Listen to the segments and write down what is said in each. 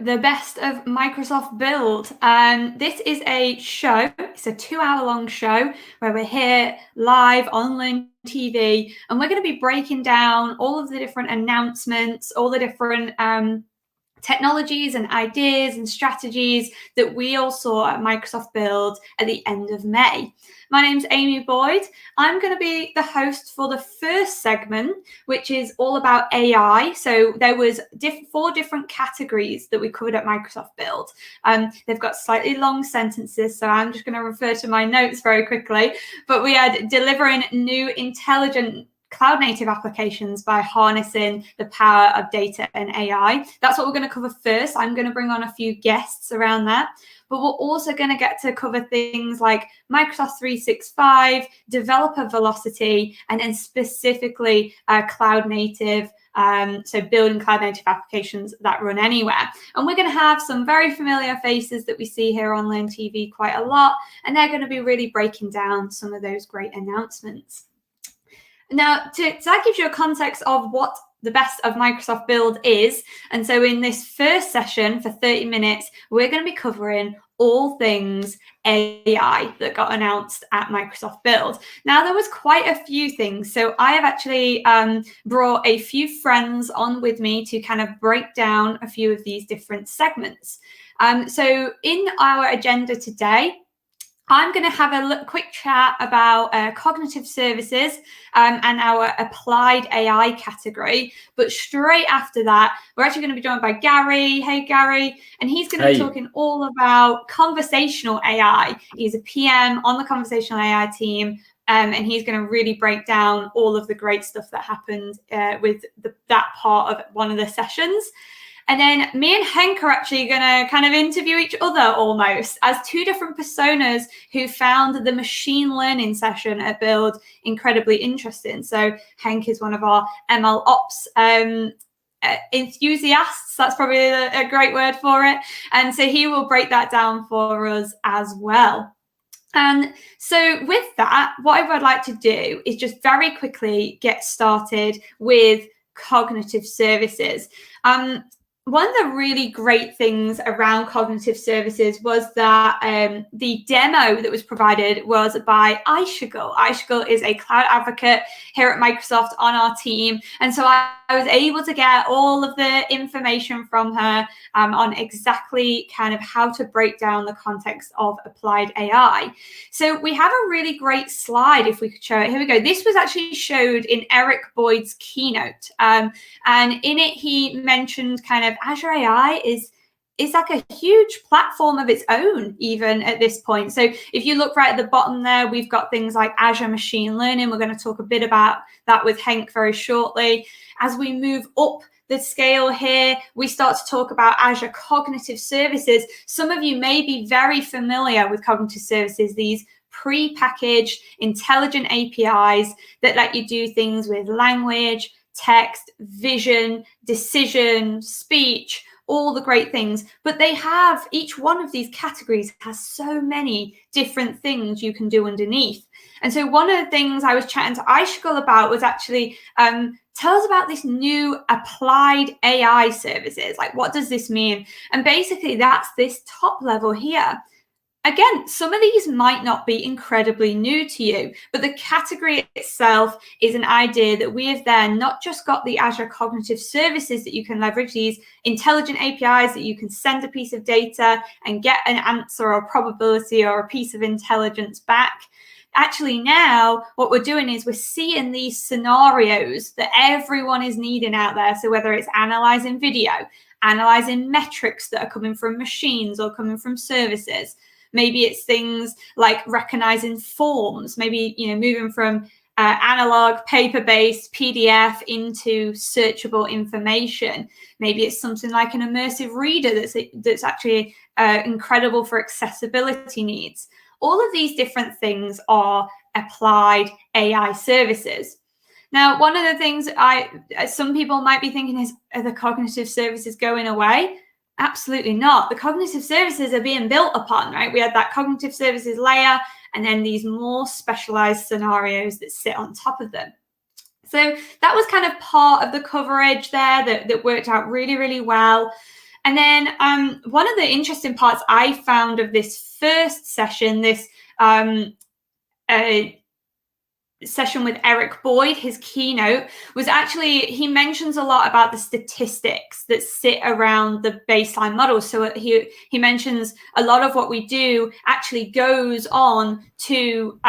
the best of Microsoft Build. This is a show, it's a 2-hour-long show where we're here live on Learn TV, and we're going to be breaking down all of the different announcements, all the different technologies and ideas and strategies that we all saw at Microsoft Build at the end of May. My name's Amy Boyd. I'm going to be the host for the first segment, which is all about AI. So there was 4 different categories that we covered at Microsoft Build. They've got slightly long sentences, so I'm just going to refer to my notes very quickly. But we had delivering new intelligent cloud-native applications by harnessing the power of data and AI. That's what we're going to cover first. I'm going to bring on a few guests around that, but we're also going to get to cover things like Microsoft 365, developer velocity, and then specifically cloud-native, so building cloud-native applications that run anywhere. And we're going to have some very familiar faces that we see here on Learn TV quite a lot, and they're going to be really breaking down some of those great announcements. Now, that gives you a context of what the best of Microsoft Build is. And so in this first session for 30 minutes, we're going to be covering all things AI that got announced at Microsoft Build. Now, there was quite a few things. So I have actually brought a few friends on with me to kind of break down a few of these different segments. So in our agenda today, I'm going to have a quick chat about cognitive services and our applied AI category. But straight after that, we're actually going to be joined by Gary. Hey, Gary. And he's going to be talking all about conversational AI. He's a PM on the conversational AI team. And he's going to really break down all of the great stuff that happened with that part of one of the sessions. And then me and Henk are actually going to kind of interview each other almost as 2 different personas who found the machine learning session at Build incredibly interesting. So Henk is one of our ML ops enthusiasts. That's probably a great word for it. And so he will break that down for us as well. And so with that, what I would like to do is just very quickly get started with cognitive services. One of the really great things around cognitive services was that the demo that was provided was by Aishagul. Aishagul is a cloud advocate here at Microsoft on our team. And so I was able to get all of the information from her on exactly kind of how to break down the context of applied AI. So we have a really great slide, if we could show it. Here we go. This was actually showed in Eric Boyd's keynote. And in it, he mentioned kind of Azure AI is like a huge platform of its own, even at this point. So if you look right at the bottom there, we've got things like Azure Machine Learning. We're going to talk a bit about that with Henk very shortly. As we move up the scale here, we start to talk about Azure Cognitive Services. Some of you may be very familiar with cognitive services, these pre-packaged intelligent APIs that let you do things with language, text, vision, decision, speech, all the great things. But they have, each one of these categories has so many different things you can do underneath. And so one of the things I was chatting to Aishagul about was actually, tell us about this new applied AI services. Like, what does this mean? And basically that's this top level here. Again, some of these might not be incredibly new to you, but the category itself is an idea that we have then not just got the Azure Cognitive Services that you can leverage, these intelligent APIs that you can send a piece of data and get an answer or a probability or a piece of intelligence back. Actually, now what we're doing is we're seeing these scenarios that everyone is needing out there. So whether it's analyzing video, analyzing metrics that are coming from machines or coming from services, maybe it's things like recognizing forms, maybe, moving from analog, paper-based PDF into searchable information. Maybe it's something like an immersive reader that's actually incredible for accessibility needs. All of these different things are applied AI services. Now, one of the things some people might be thinking is, are the cognitive services going away? Absolutely not. The cognitive services are being built upon, right? We had that cognitive services layer and then these more specialized scenarios that sit on top of them. So that was kind of part of the coverage there that worked out really, really well. And then one of the interesting parts I found of this first session, this session with Eric Boyd, his keynote, was actually, he mentions a lot about the statistics that sit around the baseline model. So he mentions a lot of what we do actually goes on to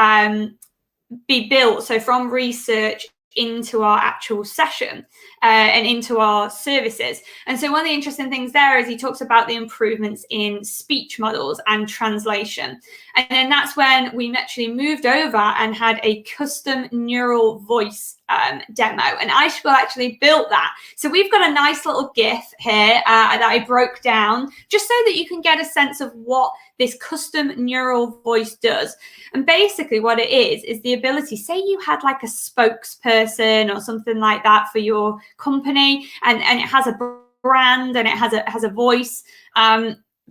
be built. So from research into our actual session and into our services. And so one of the interesting things there is he talks about the improvements in speech models and translation. And then that's when we actually moved over and had a custom neural voice demo, and iSchool actually built that. So we've got a nice little GIF here that I broke down just so that you can get a sense of what this custom neural voice does. And basically what it is the ability, say you had like a spokesperson or something like that for your company, and it has a brand and it has a voice.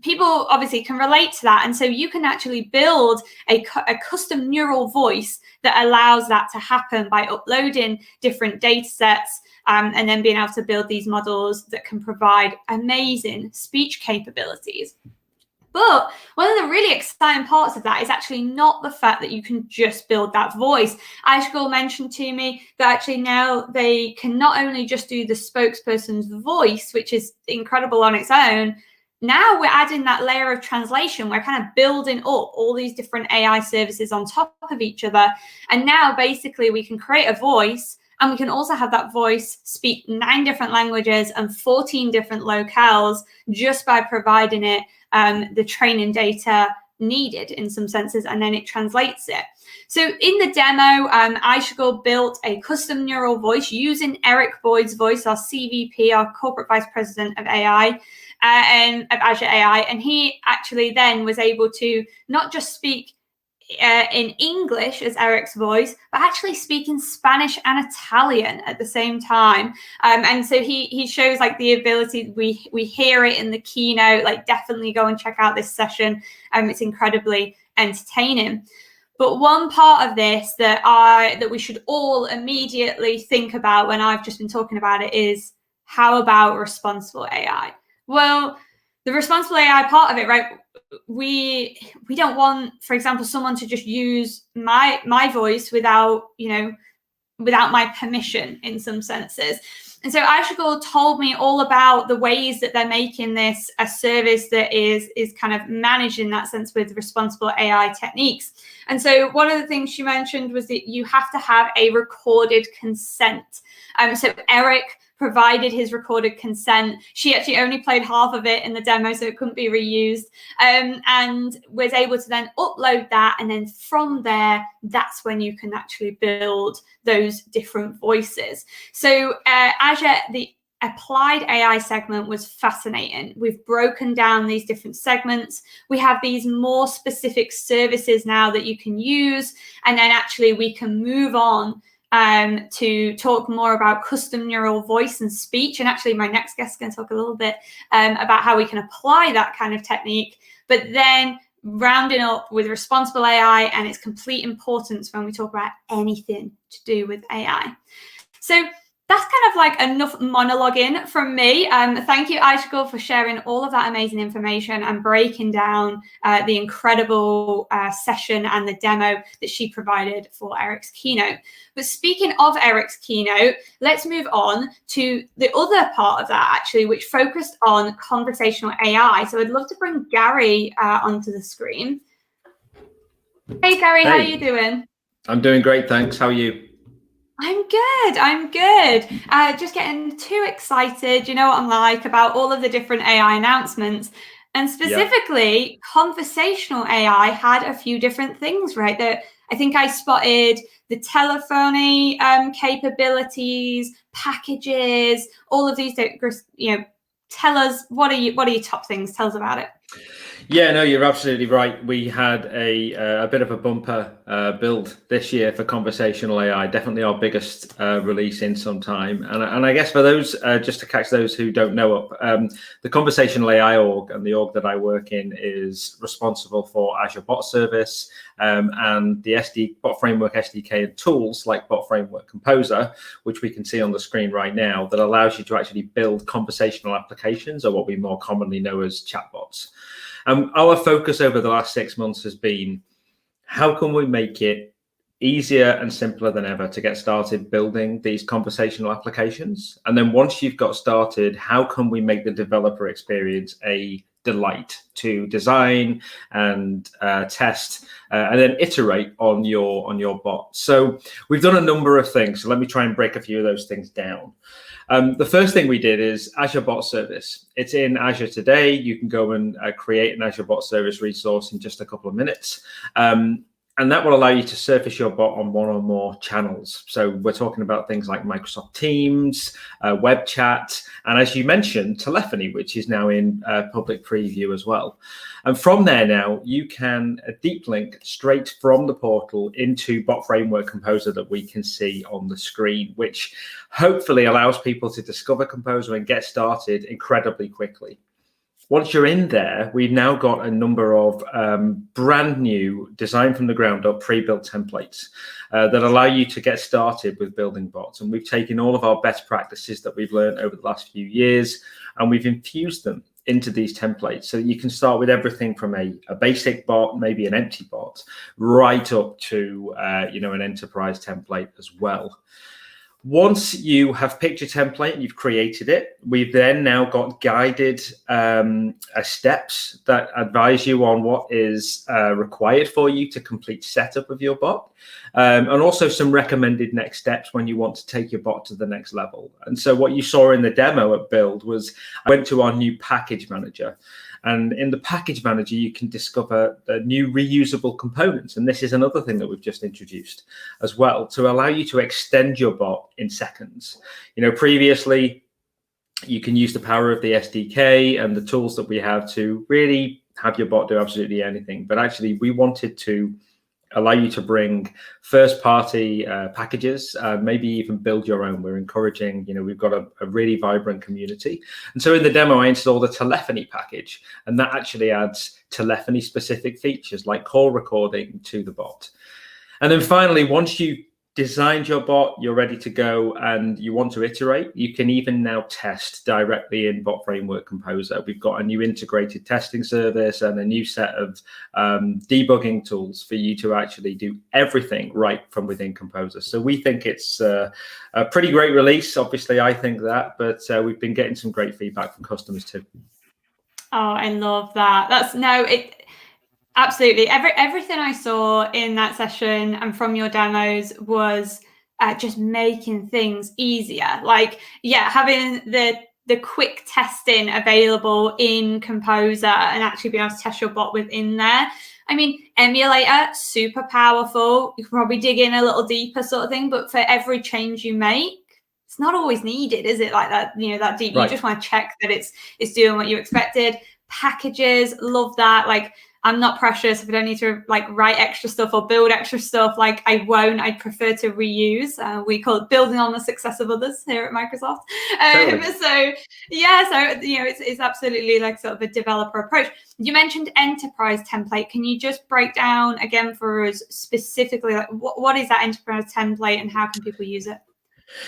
People obviously can relate to that. And so you can actually build a custom neural voice that allows that to happen by uploading different data sets and then being able to build these models that can provide amazing speech capabilities. But one of the really exciting parts of that is actually not the fact that you can just build that voice. iSchool mentioned to me that actually now they can not only just do the spokesperson's voice, which is incredible on its own. Now we're adding that layer of translation. We're kind of building up all these different AI services on top of each other. And now basically we can create a voice, and we can also have that voice speak 9 different languages and 14 different locales just by providing it the training data needed in some senses, and then it translates it. So in the demo, iSchool built a custom neural voice using Eric Boyd's voice, our CVP, our Corporate Vice President of AI, and of Azure AI. And he actually then was able to not just speak in English as Eric's voice, but actually speak in Spanish and Italian at the same time. And so he shows like the ability, we hear it in the keynote, like definitely go and check out this session. It's incredibly entertaining. But one part of this that we should all immediately think about when I've just been talking about it is, how about responsible AI? Well, the responsible AI part of it, right? We don't want, for example, someone to just use my voice without my permission in some senses. And so iSchool told me all about the ways that they're making this a service that is kind of managed in that sense with responsible AI techniques. And so one of the things she mentioned was that you have to have a recorded consent. So Eric provided his recorded consent. She actually only played half of it in the demo, so it couldn't be reused, and was able to then upload that. And then from there, that's when you can actually build those different voices. So Azure, the applied AI segment was fascinating. We've broken down these different segments. We have these more specific services now that you can use, and then actually we can move on to talk more about custom neural voice and speech. And actually my next guest is going to talk a little bit about how we can apply that kind of technique, but then rounding up with responsible AI and its complete importance when we talk about anything to do with AI. So that's kind of like enough monologuing from me. Thank you, iSchool, for sharing all of that amazing information and breaking down the incredible session and the demo that she provided for Eric's keynote. But speaking of Eric's keynote, let's move on to the other part of that, actually, which focused on conversational AI. So I'd love to bring Gary onto the screen. Hey, Gary, how are you doing? I'm doing great, thanks. How are you? I'm good. Just getting too excited. You know what I'm like about all of the different AI announcements. And specifically, conversational AI had a few different things, right? That I think I spotted the telephony capabilities, packages, all of these. Tell us, what are your top things? Tell us about it. Yeah, no, you're absolutely right. We had a bit of a bumper build this year for conversational AI, definitely our biggest release in some time. And I guess for those, just to catch those who don't know up, the conversational AI org and the org that I work in is responsible for Azure Bot Service and the Bot Framework SDK and tools like Bot Framework Composer, which we can see on the screen right now, that allows you to actually build conversational applications, or what we more commonly know as chatbots. Our focus over the last 6 months has been, how can we make it easier and simpler than ever to get started building these conversational applications? And then once you've got started, how can we make the developer experience a delight to design and test and then iterate on your bot? So we've done a number of things. So let me try and break a few of those things down. The first thing we did is Azure Bot Service. It's in Azure today. You can go and create an Azure Bot Service resource in just a couple of minutes. And that will allow you to surface your bot on one or more channels. So we're talking about things like Microsoft Teams, web chat, and as you mentioned, telephony, which is now in public preview as well. And from there now, you can deep link straight from the portal into Bot Framework Composer that we can see on the screen, which hopefully allows people to discover Composer and get started incredibly quickly. Once you're in there, we've now got a number of brand new, designed from the ground up, pre-built templates that allow you to get started with building bots. And we've taken all of our best practices that we've learned over the last few years, and we've infused them into these templates. So you can start with everything from a basic bot, maybe an empty bot, right up to an enterprise template as well. Once you have picked your template and you've created it, we've then now got guided steps that advise you on what is required for you to complete setup of your bot, and also some recommended next steps when you want to take your bot to the next level. And so what you saw in the demo at Build was I went to our new package manager. And in the package manager, you can discover the new reusable components. And this is another thing that we've just introduced as well, to allow you to extend your bot in seconds. Previously, you can use the power of the SDK and the tools that we have to really have your bot do absolutely anything. But actually, we wanted to allow you to bring first-party packages, maybe even build your own. We're encouraging, we've got a really vibrant community. And so in the demo, I installed a telephony package, and that actually adds telephony-specific features like call recording to the bot. And then finally, once you designed your bot, you're ready to go, and you want to iterate, you can even now test directly in Bot Framework Composer. We've got a new integrated testing service and a new set of debugging tools for you to actually do everything right from within Composer. So we think it's a pretty great release. Obviously, I think that, but we've been getting some great feedback from customers too. Oh, I love that. Absolutely. Everything I saw in that session and from your demos was just making things easier. Having the quick testing available in Composer and actually being able to test your bot within there. I mean, emulator, super powerful. You can probably dig in a little deeper sort of thing, but for every change you make, it's not always needed, is it? Like that, that deep. Right. You just want to check that it's doing what you expected. Packages, love that. I'm not precious. If I don't need to write extra stuff or build extra stuff, I won't. I prefer to reuse. We call it building on the success of others here at Microsoft. Totally. It's absolutely sort of a developer approach. You mentioned enterprise template. Can you just break down again for us specifically what is that enterprise template and how can people use it?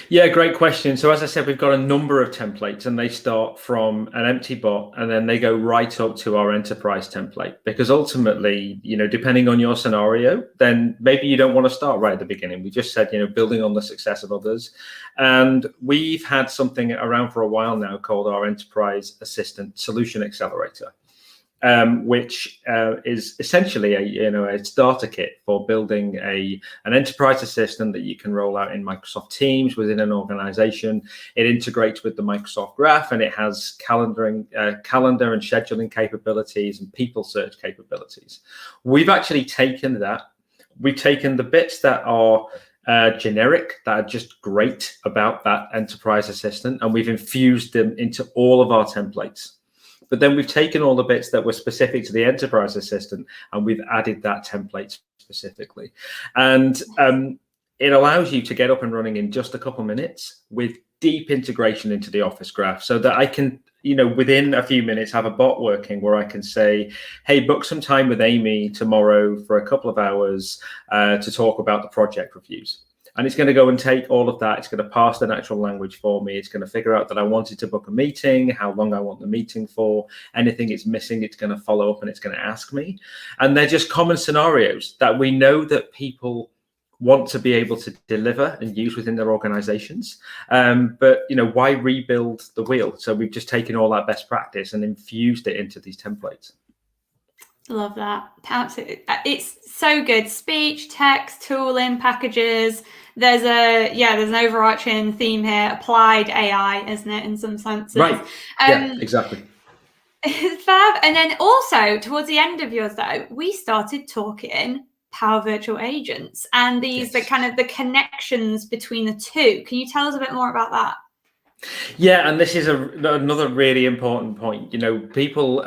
Yeah, great question. So as I said, we've got a number of templates, and they start from an empty bot and then they go right up to our enterprise template, because ultimately, depending on your scenario, then maybe you don't want to start right at the beginning. We just said, building on the success of others. And we've had something around for a while now called our Enterprise Assistant Solution Accelerator. Which is essentially a starter kit for building an enterprise assistant that you can roll out in Microsoft Teams within an organization. It integrates with the Microsoft Graph, and it has calendar and scheduling capabilities and people search capabilities. We've actually taken that. We've taken the bits that are generic, that are just great about that enterprise assistant, and we've infused them into all of our templates. But then we've taken all the bits that were specific to the enterprise assistant and we've added that template specifically. And it allows you to get up and running in just a couple minutes with deep integration into the Office graph, so that I can, within a few minutes have a bot working where I can say, hey, book some time with Amy tomorrow for a couple of hours to talk about the project reviews. And it's going to go and take all of that. It's going to parse the natural language for me. It's going to figure out that I wanted to book a meeting, how long I want the meeting for, anything it's missing, it's going to follow up and it's going to ask me. And they're just common scenarios that we know that people want to be able to deliver and use within their organizations. But why rebuild the wheel? So we've just taken all that best practice and infused it into these templates. Love that. Absolutely. It's so good. Speech, text, tooling, packages. There's an overarching theme here. Applied AI, isn't it, in some senses? Right. Yeah, exactly. Fab. And then also towards the end of yours, though, we started talking Power Virtual Agents and these the kind of the connections between the two. Can you tell us a bit more about that? Yeah, and this is another really important point. People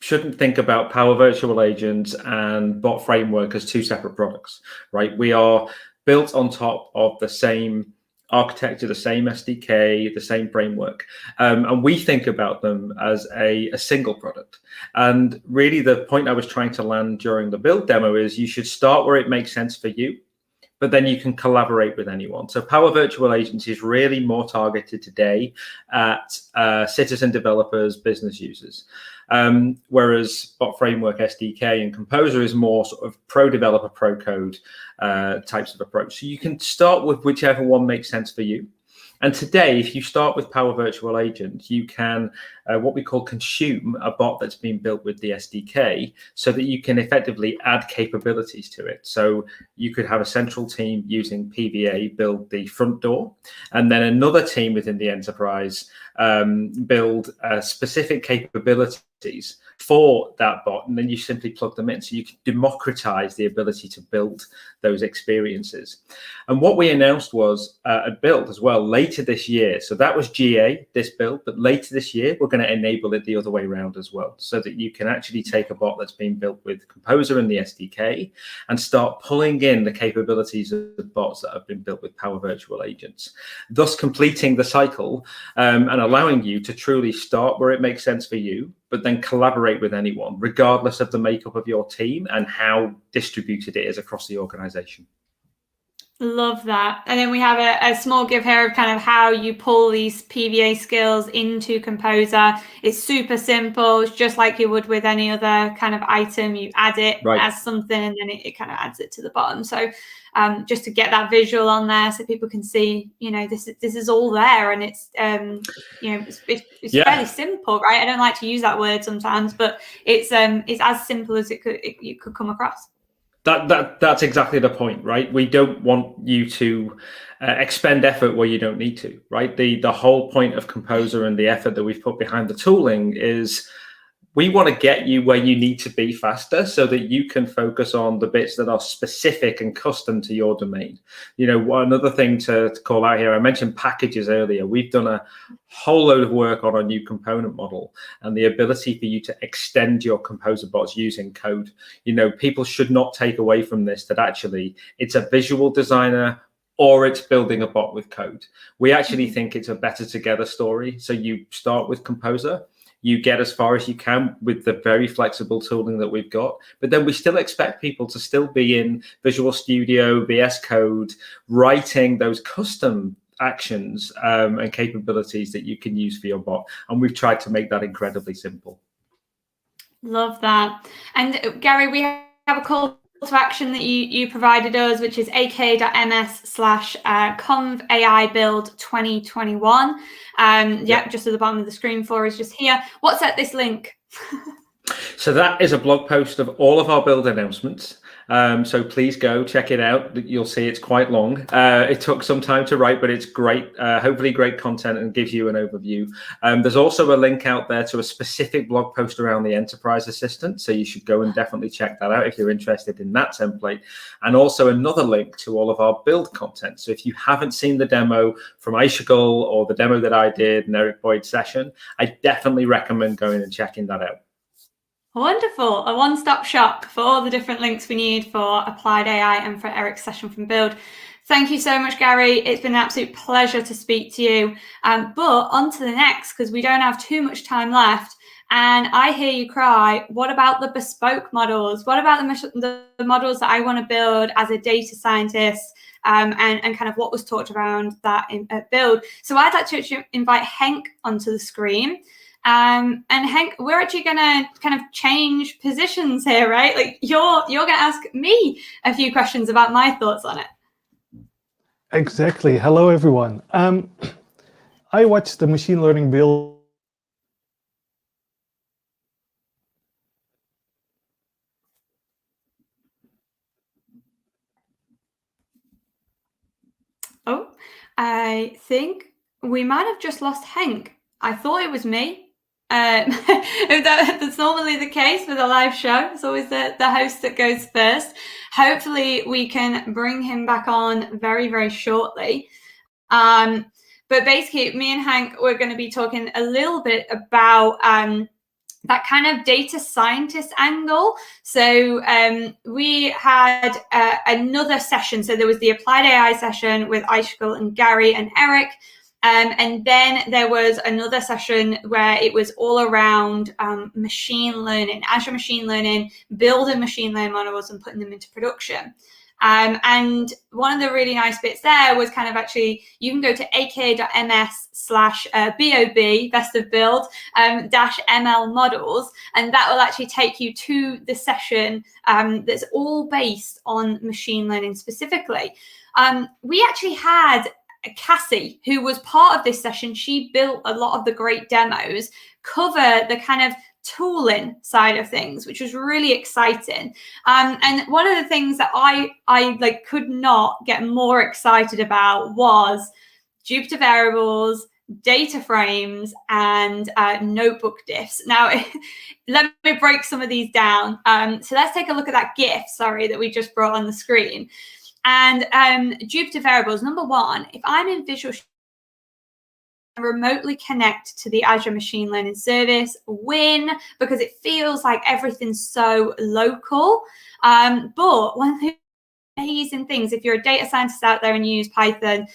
shouldn't think about Power Virtual Agents and Bot Framework as two separate products, right? We are built on top of the same architecture, the same SDK, the same framework. And we think about them as a single product. And really the point I was trying to land during the build demo is you should start where it makes sense for you, but then you can collaborate with anyone. So Power Virtual Agents is really more targeted today at citizen developers, business users. Whereas Bot Framework, SDK, and Composer is more sort of pro developer, pro code types of approach. So you can start with whichever one makes sense for you. And today, if you start with Power Virtual Agent, you can what we call consume a bot that's been built with the SDK so that you can effectively add capabilities to it. So you could have a central team using PVA build the front door, and then another team within the enterprise build specific capabilities for that bot, and then you simply plug them in. So you can democratize the ability to build those experiences. And what we announced was at Build as well later this year. So that was GA, this build, but later this year, we're going to enable it the other way around as well, so that you can actually take a bot that's been built with Composer and the SDK and start pulling in the capabilities of the bots that have been built with Power Virtual Agents, thus completing the cycle and allowing you to truly start where it makes sense for you, but then collaborate with anyone, regardless of the makeup of your team and how distributed it is across the organization. Love that. And then we have a small give here of kind of how you pull these PVA skills into Composer. It's super simple. It's just like you would with any other kind of item. You add it as something and then it kind of adds it to the bottom. So just to get that visual on there so people can see, this is all there, and it's it's fairly simple, right? I don't like to use that word sometimes, but it's as simple as it could come across. That's exactly the point, right? We don't want you to expend effort where you don't need to, right? The whole point of Composer and the effort that we've put behind the tooling is we want to get you where you need to be faster so that you can focus on the bits that are specific and custom to your domain. Another thing to call out here, I mentioned packages earlier. We've done a whole load of work on our new component model and the ability for you to extend your Composer bots using code. People should not take away from this that actually it's a visual designer or it's building a bot with code. We actually think it's a better together story. So you start with Composer, you get as far as you can with the very flexible tooling that we've got, but then we still expect people to still be in Visual Studio, VS Code, writing those custom actions and capabilities that you can use for your bot. And we've tried to make that incredibly simple. Love that. And Gary, we have a call to action that you provided us, which is aka.ms/conv build 2021. Just at the bottom of the screen for us just here. What's at this link? So that is a blog post of all of our build announcements. So please go check it out. You'll see it's quite long. It took some time to write, but it's great. Hopefully great content and gives you an overview. There's also a link out there to a specific blog post around the Enterprise Assistant. So you should go and definitely check that out if you're interested in that template. And also another link to all of our build content. So if you haven't seen the demo from Aishigal or the demo that I did in Eric Boyd's session, I definitely recommend going and checking that out. Wonderful. A one-stop shop for all the different links we need for Applied AI and for Eric's session from Build. Thank you so much, Gary. It's been an absolute pleasure to speak to you. But on to the next, because we don't have too much time left. And I hear you cry, what about the bespoke models? What about the models that I want to build as a data scientist? And kind of what was talked around that at Build. So I'd like to invite Henk onto the screen. And Henk, we're actually going to kind of change positions here, right? Like you're going to ask me a few questions about my thoughts on it. Exactly. Hello, everyone. I watched the machine learning build. Oh, I think we might have just lost Henk. I thought it was me. That's normally the case with a live show. It's always the host that goes first. Hopefully we can bring him back on very, very shortly. But basically, me and Henk, we're going to be talking a little bit about that kind of data scientist angle. So we had another session. So there was the Applied AI session with Aishigal and Gary and Eric. And then there was another session where it was all around machine learning, Azure machine learning, building machine learning models and putting them into production. And one of the really nice bits there was kind of actually, you can go to aka.ms/BOB, best of build, -ML models, and that will actually take you to the session that's all based on machine learning specifically. We actually had Cassie, who was part of this session. She built a lot of the great demos, cover the kind of tooling side of things, which was really exciting. And one of the things that I like could not get more excited about was Jupyter variables, data frames, and notebook diffs. Now, let me break some of these down. So let's take a look at that GIF, that we just brought on the screen. And Jupyter variables, number one, if I'm in Visual remotely connect to the Azure Machine Learning Service, win, because it feels like everything's so local. But one of the amazing things, if you're a data scientist out there and you use Python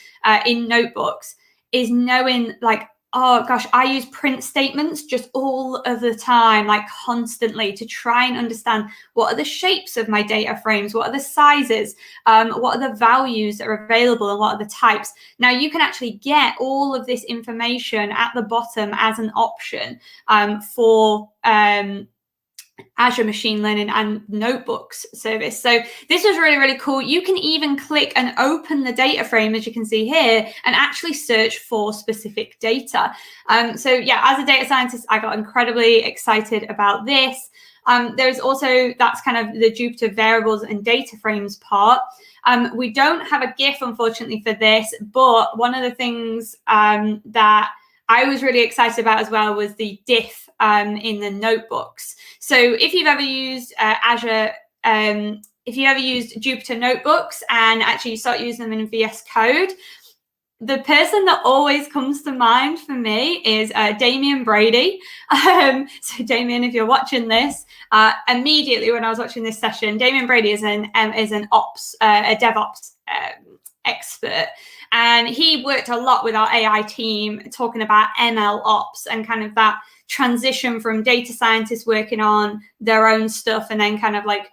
in notebooks, is knowing like, oh gosh, I use print statements just all of the time, like constantly, to try and understand what are the shapes of my data frames, what are the sizes, what are the values that are available, and what are the types. Now you can actually get all of this information at the bottom as an option for Azure Machine Learning and Notebooks service. So this was really, really cool. You can even click and open the data frame, as you can see here, and actually search for specific data. So yeah, as a data scientist, I got incredibly excited about this. There's also, that's kind of the Jupyter variables and data frames part. We don't have a GIF, unfortunately, for this, but one of the things that I was really excited about as well was the diff in the notebooks. So if you've ever used Azure, if you ever used Jupyter notebooks and actually you start using them in VS Code, the person that always comes to mind for me is Damien Brady. So Damien, if you're watching this, immediately when I was watching this session, Damien Brady is a DevOps expert. And he worked a lot with our AI team talking about ML ops and kind of that transition from data scientists working on their own stuff and then kind of like,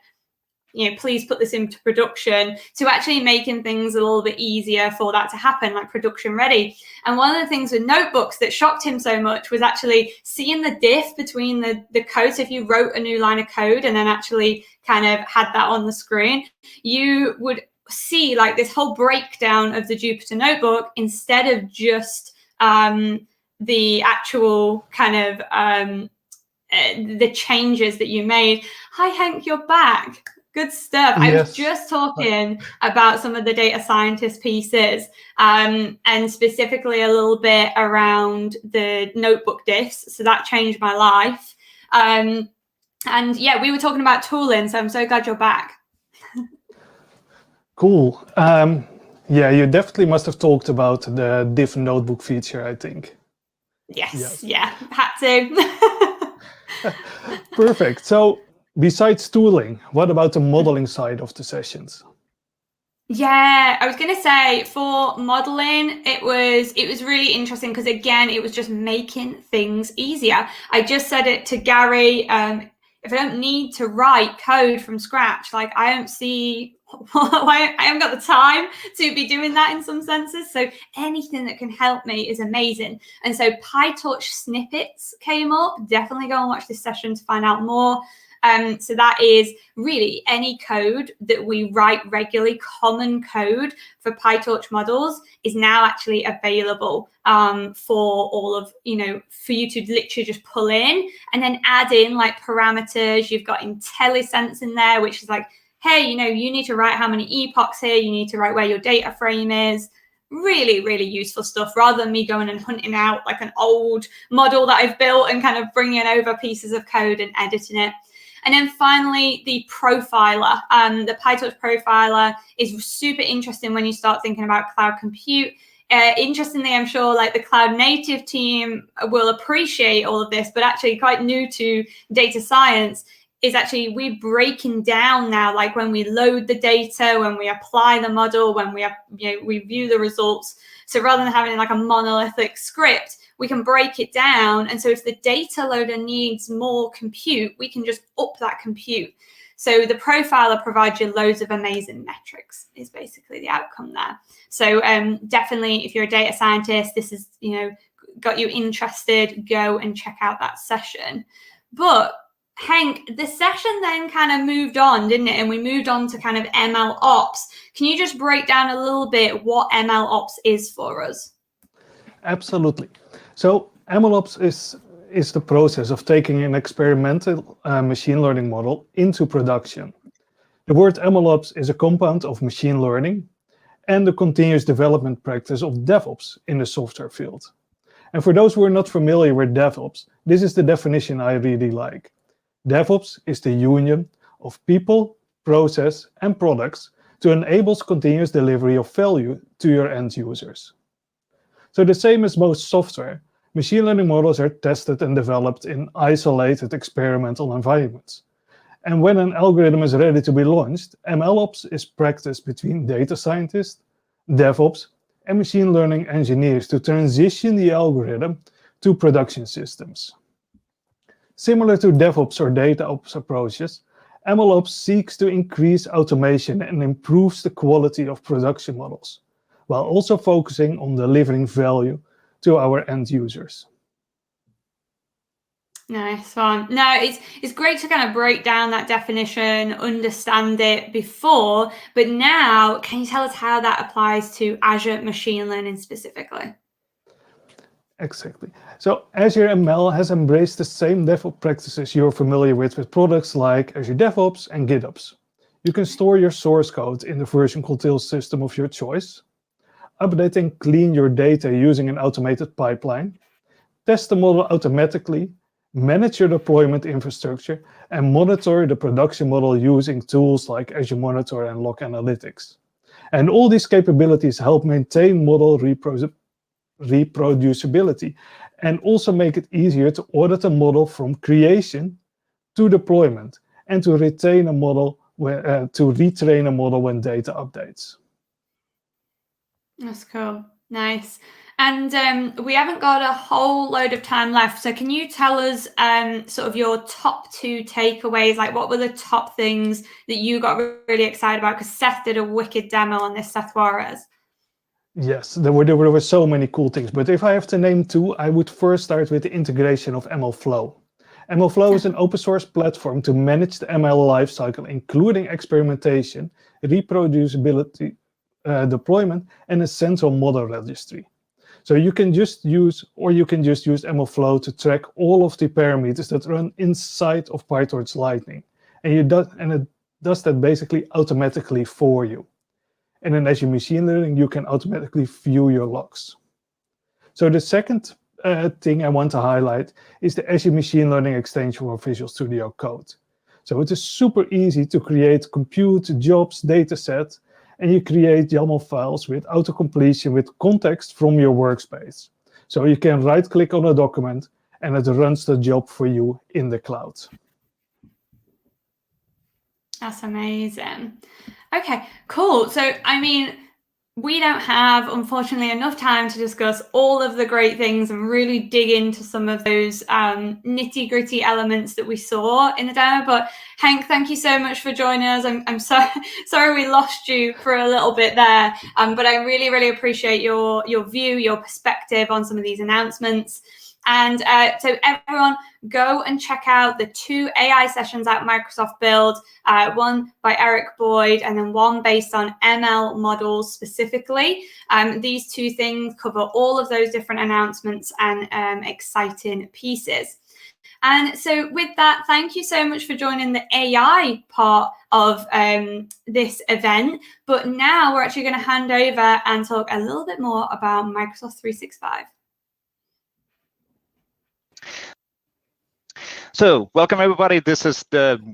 you know, please put this into production, to actually making things a little bit easier for that to happen, like production ready. And one of the things with notebooks that shocked him so much was actually seeing the diff between the code. So if you wrote a new line of code and then actually kind of had that on the screen, you would see like this whole breakdown of the Jupyter notebook instead of just the actual kind of the changes that you made. Hi, Hank, you're back. Good stuff. I was Yes. just talking about some of the data scientist pieces, and specifically a little bit around the notebook diffs. So that changed my life. And yeah, we were talking about tooling. So I'm so glad you're back. Cool. Yeah, you definitely must have talked about the diff notebook feature, I think. Yes. Yeah, had to. Perfect. So besides tooling, what about the modeling side of the sessions? Yeah, I was going to say for modeling, it was really interesting because again, it was just making things easier. I just said it to Gary. If I don't need to write code from scratch, like I don't see why I haven't got the time to be doing that in some senses. So anything that can help me is amazing. And so PyTorch snippets came up. Definitely go and watch this session to find out more. So that is really any code that we write regularly, common code for PyTorch models is now actually available for all of, for you to literally just pull in and then add in like parameters. You've got IntelliSense in there, which is like, hey, you need to write how many epochs here. You need to write where your data frame is. Really, really useful stuff rather than me going and hunting out like an old model that I've built and kind of bringing over pieces of code and editing it. And then finally, the profiler. The PyTorch profiler is super interesting when you start thinking about cloud compute. Interestingly, I'm sure like the cloud native team will appreciate all of this, but actually quite new to data science is actually we breaking down now, like when we load the data, when we apply the model, when we view the results. So rather than having like a monolithic script, we can break it down. And so if the data loader needs more compute, we can just up that compute. So the profiler provides you loads of amazing metrics is basically the outcome there. So definitely if you're a data scientist, this is, got you interested, go and check out that session. But Hank, the session then kind of moved on, didn't it? And we moved on to kind of ML ops. Can you just break down a little bit what ML ops is for us? Absolutely. So MLOps is the process of taking an experimental machine learning model into production. The word MLOps is a compound of machine learning and the continuous development practice of DevOps in the software field. And for those who are not familiar with DevOps, this is the definition I really like. DevOps is the union of people, process, and products to enable continuous delivery of value to your end users. So the same as most software, machine learning models are tested and developed in isolated experimental environments. And when an algorithm is ready to be launched, MLOps is practiced between data scientists, DevOps, and machine learning engineers to transition the algorithm to production systems. Similar to DevOps or data ops approaches, MLOps seeks to increase automation and improves the quality of production models, while also focusing on delivering value to our end users. Nice one. No, it's great to kind of break down that definition, understand it before, but now can you tell us how that applies to Azure machine learning specifically? Exactly. So Azure ML has embraced the same DevOps practices you're familiar with products like Azure DevOps and GitOps. You can store your source code in the version control system of your choice, update and clean your data using an automated pipeline, test the model automatically, manage your deployment infrastructure, and monitor the production model using tools like Azure Monitor and Log Analytics. And all these capabilities help maintain model reproducibility and also make it easier to audit a model from creation to deployment and to retrain a model when data updates. That's cool. Nice. And we haven't got a whole load of time left. So can you tell us sort of your top 2 takeaways? Like what were the top things that you got really excited about? Because Seth did a wicked demo on this, Seth Juarez. Yes, there were so many cool things. But if I have to name 2, I would first start with the integration of ML Flow. ML Flow is an open source platform to manage the ML lifecycle, including experimentation, reproducibility, deployment, and a central model registry. So you can just use ML Flow to track all of the parameters that run inside of PyTorch Lightning. And it does that basically automatically for you. And in Azure Machine Learning, you can automatically view your logs. So the second thing I want to highlight is the Azure Machine Learning extension for Visual Studio Code. So it is super easy to create compute, jobs, dataset, and you create YAML files with auto-completion with context from your workspace. So you can right-click on a document and it runs the job for you in the cloud. That's amazing. Okay, cool. So, I mean, we don't have, unfortunately, enough time to discuss all of the great things and really dig into some of those nitty-gritty elements that we saw in the demo. But Henk, thank you so much for joining us. I'm sorry we lost you for a little bit there, but I really, really appreciate your view, your perspective on some of these announcements. And so everyone, go and check out the 2 AI sessions at Microsoft Build, one by Eric Boyd and then one based on ML models specifically. These 2 things cover all of those different announcements and exciting pieces. And so with that, thank you so much for joining the AI part of this event. But now we're actually going to hand over and talk a little bit more about Microsoft 365. So welcome everybody. This is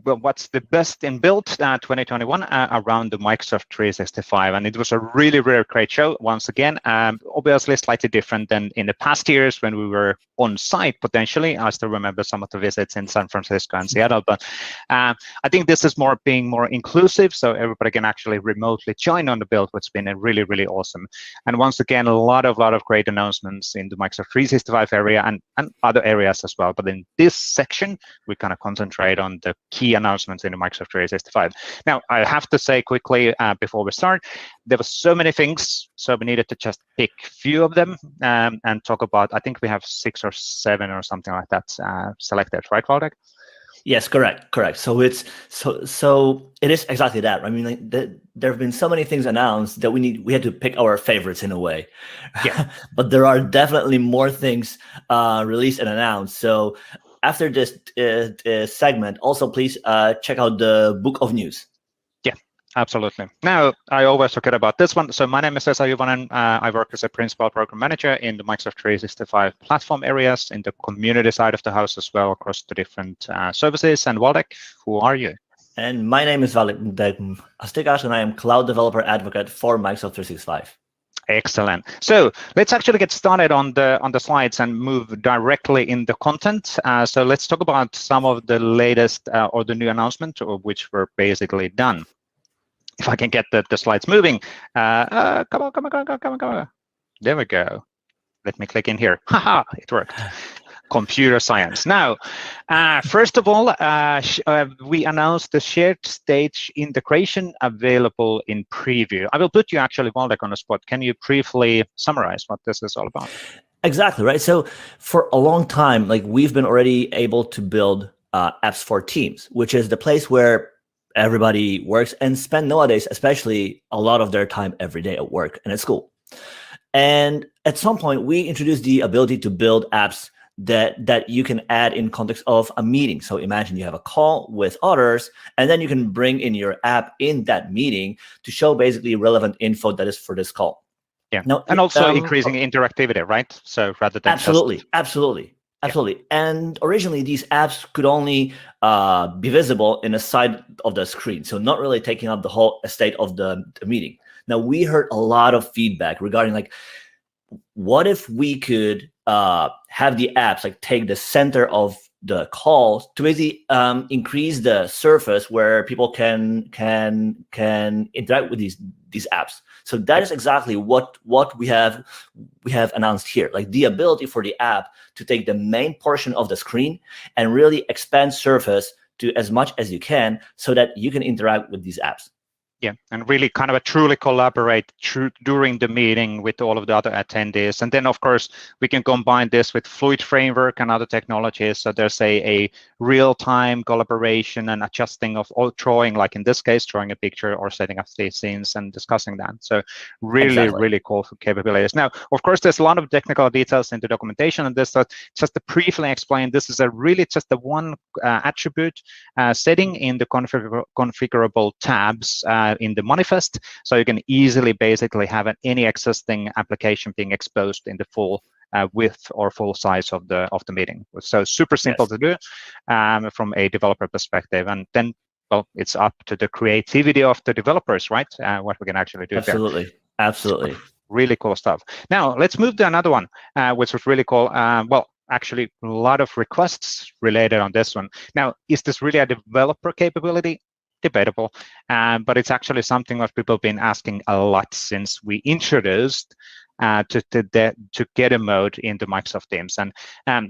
what's the best in Build 2021 around the Microsoft 365, and it was a really, really great show once again. Obviously slightly different than in the past years when we were on site potentially. I still remember some of the visits in San Francisco and Seattle, but I think this is being more inclusive, so everybody can actually remotely join on the Build, which has been really, really awesome. And once again, a lot of great announcements in the Microsoft 365 area and other areas as well. But in this section, we kind of concentrate on the key announcements in the Microsoft 365. Now, I have to say quickly before we start, there were so many things, so we needed to just pick a few of them and talk about. I think we have 6 or 7 or something like that selected, right, Waldek? Yes, correct. So it's so it is exactly that. I mean, like there have been so many things announced that we had to pick our favorites in a way. Yeah. But there are definitely more things released and announced. So after this segment, also please check out the book of news. Yeah, absolutely. Now, I always forget about this one. So my name is Seth Juarez. I work as a principal program manager in the Microsoft 365 platform areas, in the community side of the house as well, across the different services. And Waldek, who are you? And my name is Waldek Astikas, and I am cloud developer advocate for Microsoft 365. Excellent. So let's actually get started on the slides and move directly in the content. So let's talk about some of the latest or the new announcements, which were basically done. If I can get the slides moving. Come on. There we go. Let me click in here. Haha, it worked. Computer science. Now, first of all, we announced the shared stage integration available in preview. I will put you actually, Waldek, on the spot. Can you briefly summarize what this is all about? Exactly, right? So for a long time, like we've been already able to build apps for teams, which is the place where everybody works and spend nowadays, especially a lot of their time every day at work and at school. And at some point, we introduced the ability to build apps that you can add in context of a meeting. So imagine you have a call with others, and then you can bring in your app in that meeting to show basically relevant info that is for this call. Yeah, now, and also increasing interactivity, right? So rather than absolutely. And originally, these apps could only be visible in a side of the screen, so not really taking up the whole estate of the meeting. Now, we heard a lot of feedback regarding like, what if we could have the apps like take the center of the calls to basically increase the surface where people can interact with these apps. So that is exactly what we have announced here, like the ability for the app to take the main portion of the screen and really expand surface to as much as you can so that you can interact with these apps. Yeah, and really kind of a truly collaborate during the meeting with all of the other attendees. And then, of course, we can combine this with Fluid Framework and other technologies. So there's a real-time collaboration and adjusting of all drawing, like in this case, drawing a picture or setting up these scenes and discussing that. So really, really cool capabilities. Now, of course, there's a lot of technical details in the documentation and this, so just to briefly explain, this is a really just the one attribute setting in the configurable tabs in the manifest, so you can easily basically have any existing application being exposed in the full width or full size of the meeting. So super simple to do from a developer perspective, and then, well, it's up to the creativity of the developers, right? What we can actually do. Absolutely. Really cool stuff. Now let's move to another one, which was really cool. Well, actually, a lot of requests related on this one. Now, is this really a developer capability? Debatable, but it's actually something that people have been asking a lot since we introduced to get a mode into Microsoft Teams. And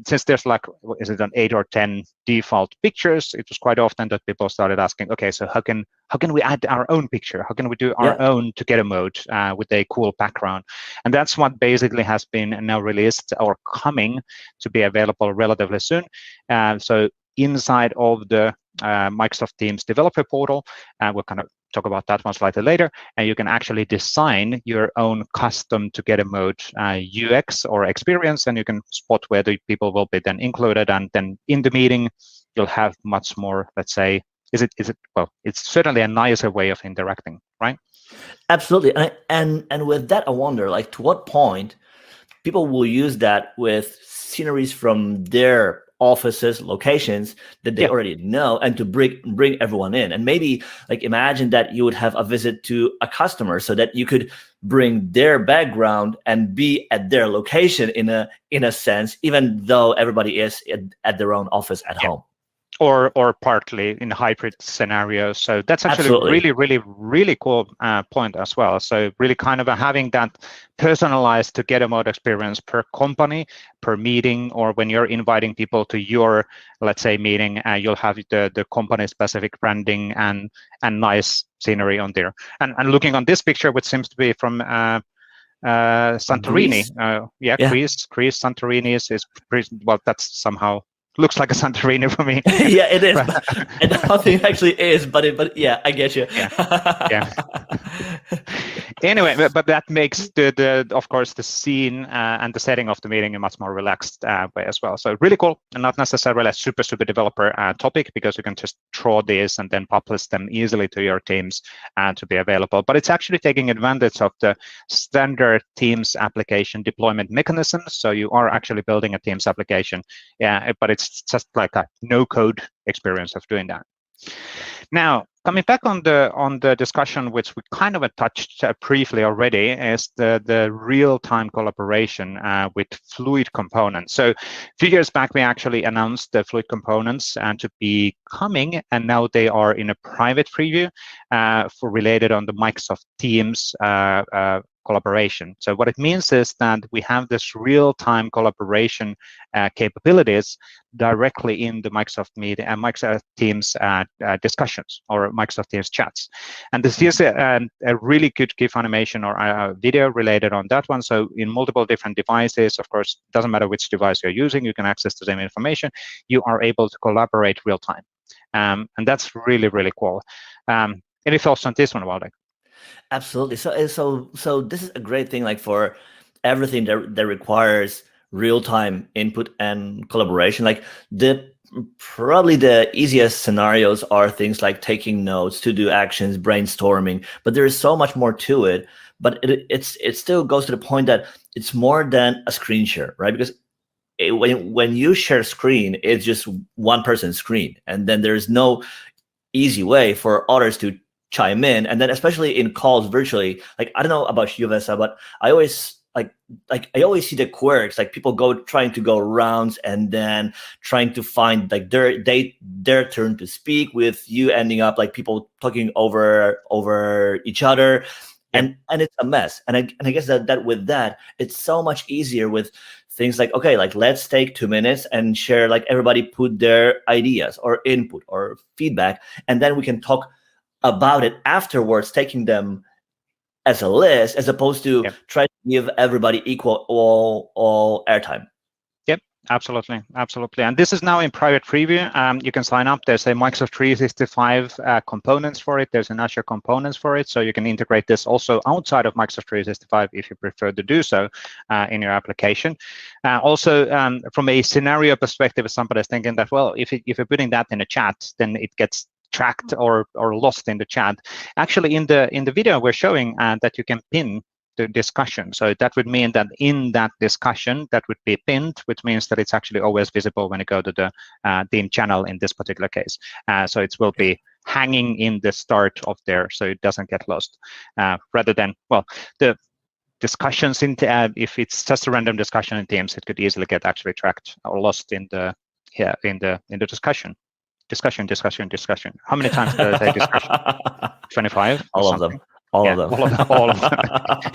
since there's like, is it an 8 or 10 default pictures, it was quite often that people started asking, okay, so how can we add our own picture? How can we do our own to get a mode with a cool background? And that's what basically has been now released or coming to be available relatively soon. So inside of the Microsoft Teams developer portal, we'll kind of talk about that one slightly later, and you can actually design your own custom Together mode UX or experience, and you can spot where the people will be then included, and then in the meeting you'll have much more, let's say, well, it's certainly a nicer way of interacting, right? Absolutely. And with that, I wonder, like, to what point people will use that with sceneries from their offices, locations that they already know, and to bring everyone in. And maybe, like, imagine that you would have a visit to a customer so that you could bring their background and be at their location in a sense, even though everybody is at their own office at home. Or partly in hybrid scenarios. So that's actually really, really, really cool point as well. So really kind of having that personalized Together mode experience per company, per meeting, or when you're inviting people to your, let's say, meeting, you'll have the company specific branding and nice scenery on there. And looking on this picture, which seems to be from Santorini. Greece, Santorini is pretty, well, that's somehow looks like a Santorini for me. Yeah, it is. I don't think it actually is, but yeah, I get you. Yeah. Anyway, but that makes the of course the scene and the setting of the meeting a much more relaxed way as well. So really cool, and not necessarily a super developer topic, because you can just draw this and then publish them easily to your teams to be available. But it's actually taking advantage of the standard Teams application deployment mechanisms. So you are actually building a Teams application, but it's just like a no-code experience of doing that. Now, coming back on the discussion, which we kind of touched briefly already, is the real-time collaboration with Fluid components. So a few years back, we actually announced the Fluid components to be coming, and now they are in a private preview for related on the Microsoft Teams collaboration. So what it means is that we have this real-time collaboration capabilities directly in the Microsoft Meet and Microsoft Teams discussions or Microsoft Teams chats. And this is a really good GIF animation or a video related on that one. So in multiple different devices, of course, it doesn't matter which device you're using, you can access the same information. You are able to collaborate real time. And that's really, really cool. Any thoughts on this one, Waldek? Absolutely. So this is a great thing, like, for everything that requires real-time input and collaboration. Like, probably the easiest scenarios are things like taking notes, to-do actions, brainstorming, but there is so much more to it. But it still goes to the point that it's more than a screen share, right? Because when you share screen, it's just one person's screen, and then there's no easy way for others to chime in. And then especially in calls virtually, like, I don't know about you, Vesa, but I always I always see the quirks, like people trying to go rounds and then trying to find like their turn to speak, with you ending up like people talking over each other. And it's a mess. And I guess that with that, it's so much easier with things like, okay, like, let's take 2 minutes and share, like, everybody put their ideas or input or feedback, and then we can talk about it afterwards, taking them as a list, as opposed to try to give everybody equal all airtime. Yep, absolutely. And this is now in private preview. You can sign up. There's a Microsoft 365 components for it. There's an Azure components for it. So you can integrate this also outside of Microsoft 365 if you prefer to do so in your application. Also, from a scenario perspective, if somebody's thinking that, well, if you're putting that in a chat, then it gets tracked or lost in the chat. Actually, in the video, we're showing that you can pin the discussion. So that would mean that in that discussion, that would be pinned, which means that it's actually always visible when you go to the theme channel in this particular case. So it will be hanging in the start of there, so it doesn't get lost. Rather than, well, the discussions in if it's just a random discussion in Teams, it could easily get actually tracked or lost in the discussion. Discussion. How many times did I say discussion? 25? All of them. All of them.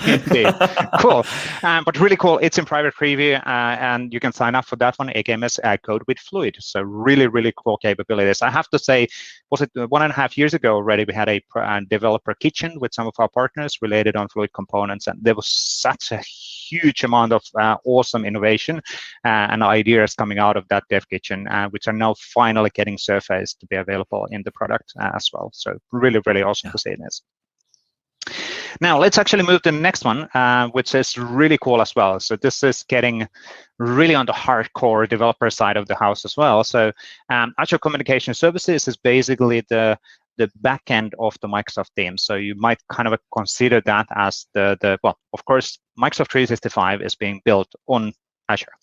Indeed. Cool. But really cool. It's in private preview, and you can sign up for that one, AKMS Code with Fluid. So really, really cool capabilities. I have to say, was it 1.5 years ago already, we had a developer kitchen with some of our partners related on Fluid components, and there was such a huge amount of awesome innovation and ideas coming out of that dev kitchen, which are now finally getting surfaced to be available in the product as well. So really, really awesome to see this. Now, let's actually move to the next one, which is really cool as well. So this is getting really on the hardcore developer side of the house as well. So Azure Communication Services is basically the back end of the Microsoft Teams. So you might kind of consider that as well, of course, Microsoft 365 is being built on Azure.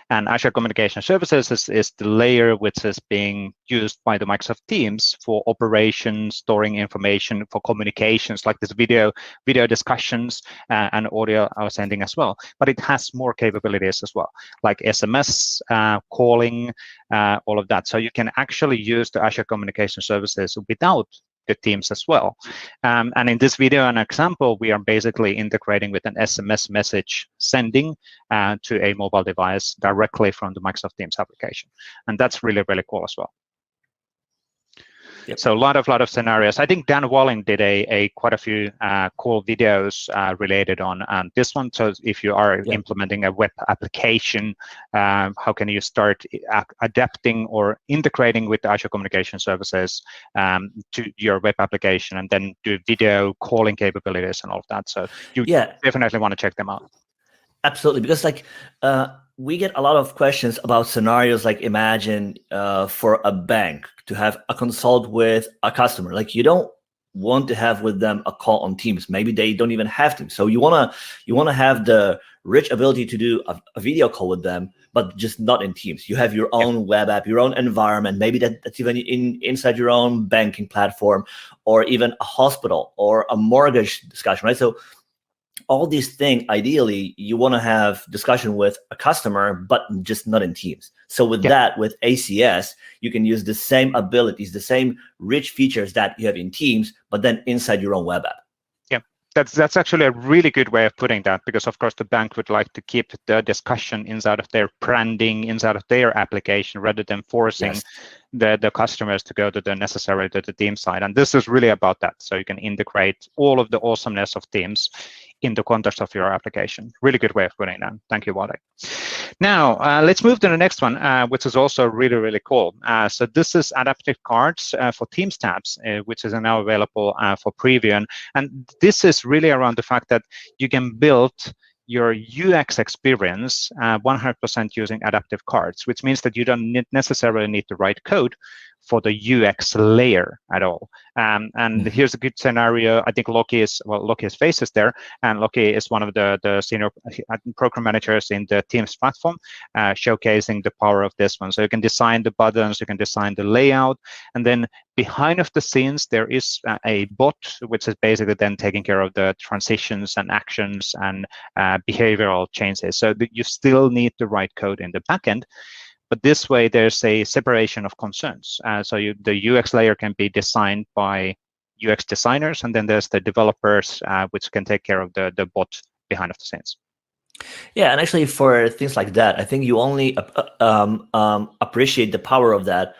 And Azure Communication Services is the layer which is being used by the Microsoft Teams for operations, storing information, for communications, like this video discussions and audio I was sending as well. But it has more capabilities as well, like SMS, calling, all of that. So you can actually use the Azure Communication Services without the Teams as well. And in this video, an example, we are basically integrating with an SMS message sending to a mobile device directly from the Microsoft Teams application. And that's really, really cool as well. Yep. So a lot of scenarios. I think Dan Walling did quite a few cool videos related on this one. So if you are implementing a web application, how can you start adapting or integrating with Azure Communication Services to your web application, and then do video calling capabilities and all of that. So you definitely want to check them out. Absolutely, because we get a lot of questions about scenarios, like imagine for a bank to have a consult with a customer. Like you don't want to have with them a call on Teams. Maybe they don't even have Teams. So you wanna have the rich ability to do a video call with them, but just not in Teams. You have your own web app, your own environment. Maybe that's even inside your own banking platform, or even a hospital or a mortgage discussion, right? So all these things, ideally, you want to have discussion with a customer, but just not in Teams. So with that, with ACS, you can use the same abilities, the same rich features that you have in Teams, but then inside your own web app. Yeah, that's actually a really good way of putting that, because of course the bank would like to keep the discussion inside of their branding, inside of their application, rather than forcing the customers to go to the Teams side. And this is really about that. So you can integrate all of the awesomeness of Teams in the context of your application. Really good way of putting that. Thank you, Wally. Now, let's move to the next one, which is also really, really cool. So this is adaptive cards for Teams tabs, which is now available for preview. And this is really around the fact that you can build your UX experience 100% using adaptive cards, which means that you don't necessarily need to write code for the UX layer at all. And here's a good scenario. I think Loki's face is there, and Loki is one of the senior program managers in the Teams platform, showcasing the power of this one. So you can design the buttons, you can design the layout, and then behind of the scenes, there is a bot, which is basically then taking care of the transitions and actions and behavioral changes. So you still need to write code in the backend. But this way, there's a separation of concerns. So the UX layer can be designed by UX designers, and then there's the developers, which can take care of the bot behind of the scenes. Yeah, and actually for things like that, I think you only appreciate the power of that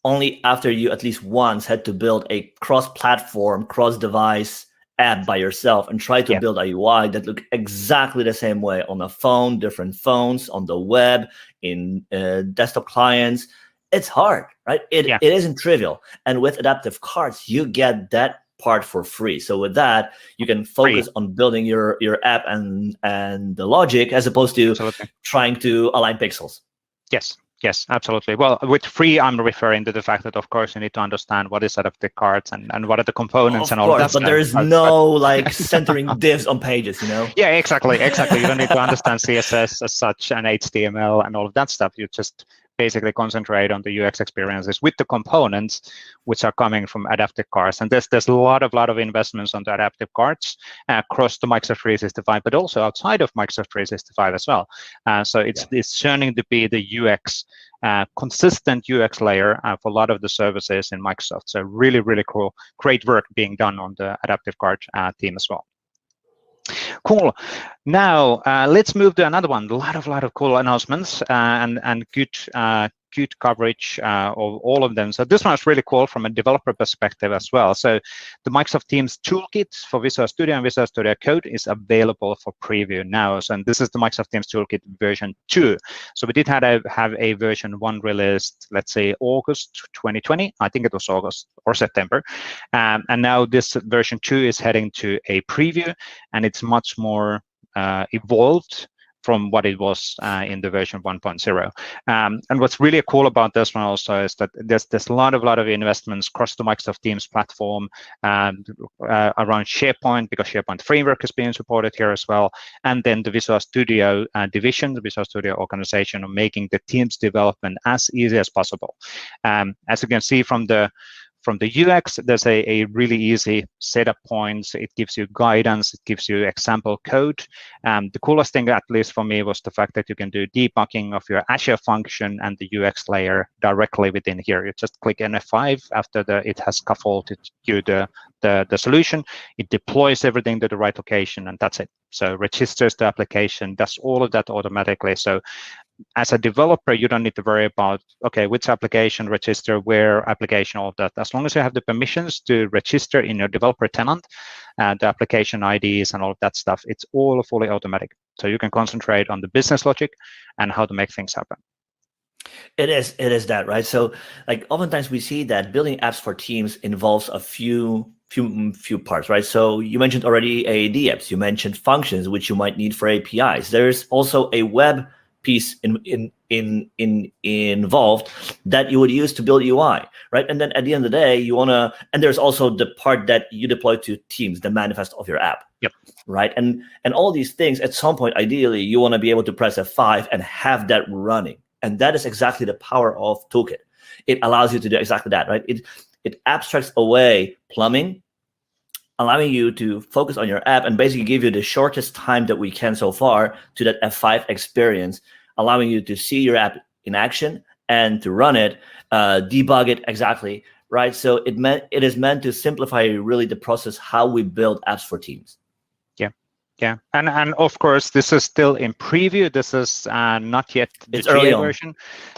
only after you at least once had to build a cross-platform, cross-device app by yourself and try to build a UI that looked exactly the same way on a phone, different phones, on the web, in desktop clients. It's hard, right? It isn't trivial. And with adaptive cards, you get that part for free. So with that, you can focus on building your app and the logic, as opposed to trying to align pixels. Yes, absolutely. Well, with free, I'm referring to the fact that, of course, you need to understand what is adaptive cards and what are the components and all of that. But there's no like centering divs on pages, you know? Yeah, exactly. You don't need to understand CSS as such and HTML and all of that stuff. You just basically concentrate on the UX experiences with the components which are coming from adaptive cards. And there's a lot of investments on the adaptive cards across the Microsoft 365, but also outside of Microsoft 365 as well. So it's turning to be the UX, consistent UX layer for a lot of the services in Microsoft. So really, really cool, great work being done on the adaptive card team as well. Cool. Now let's move to another one. A lot of cool announcements and good coverage of all of them. So this one is really cool from a developer perspective as well. So the Microsoft Teams Toolkit for Visual Studio and Visual Studio Code is available for preview now. So, and this is the Microsoft Teams Toolkit version 2. So we did have a version 1 released, let's say August 2020. I think it was August or September. And now this version 2 is heading to a preview, and it's much more evolved from what it was in the version 1.0. And what's really cool about this one also is that there's a lot of investments across the Microsoft Teams platform around SharePoint, because SharePoint framework is being supported here as well. And then the Visual Studio division, the Visual Studio organization, of making the Teams development as easy as possible. As you can see from the UX, there's a really easy setup points. It gives you guidance. It gives you example code. The coolest thing, at least for me, was the fact that you can do debugging of your Azure function and the UX layer directly within here. You just click in F5 after it has scaffolded you the solution. It deploys everything to the right location, and that's it. So registers the application, does all of that automatically. So as a developer, you don't need to worry about, okay, which application register, where application, all of that. As long as you have the permissions to register in your developer tenant, the application IDs and all of that stuff, it's all fully automatic. So you can concentrate on the business logic and how to make things happen. It is that, right? So like oftentimes we see that building apps for Teams involves a few parts, right? So you mentioned already AD apps, you mentioned functions, which you might need for APIs. There's also a web piece involved that you would use to build UI, right? And then at the end of the day, and there's also the part that you deploy to Teams, the manifest of your app, right? And all these things, at some point, ideally, you want to be able to press F5 and have that running. And that is exactly the power of Toolkit. It allows you to do exactly that, right? It abstracts away plumbing, allowing you to focus on your app and basically give you the shortest time that we can so far to that F5 experience, allowing you to see your app in action and to run it, debug it exactly, right? So it is meant to simplify really the process how we build apps for Teams. Yeah, and of course, this is still in preview. This is not yet the GA version,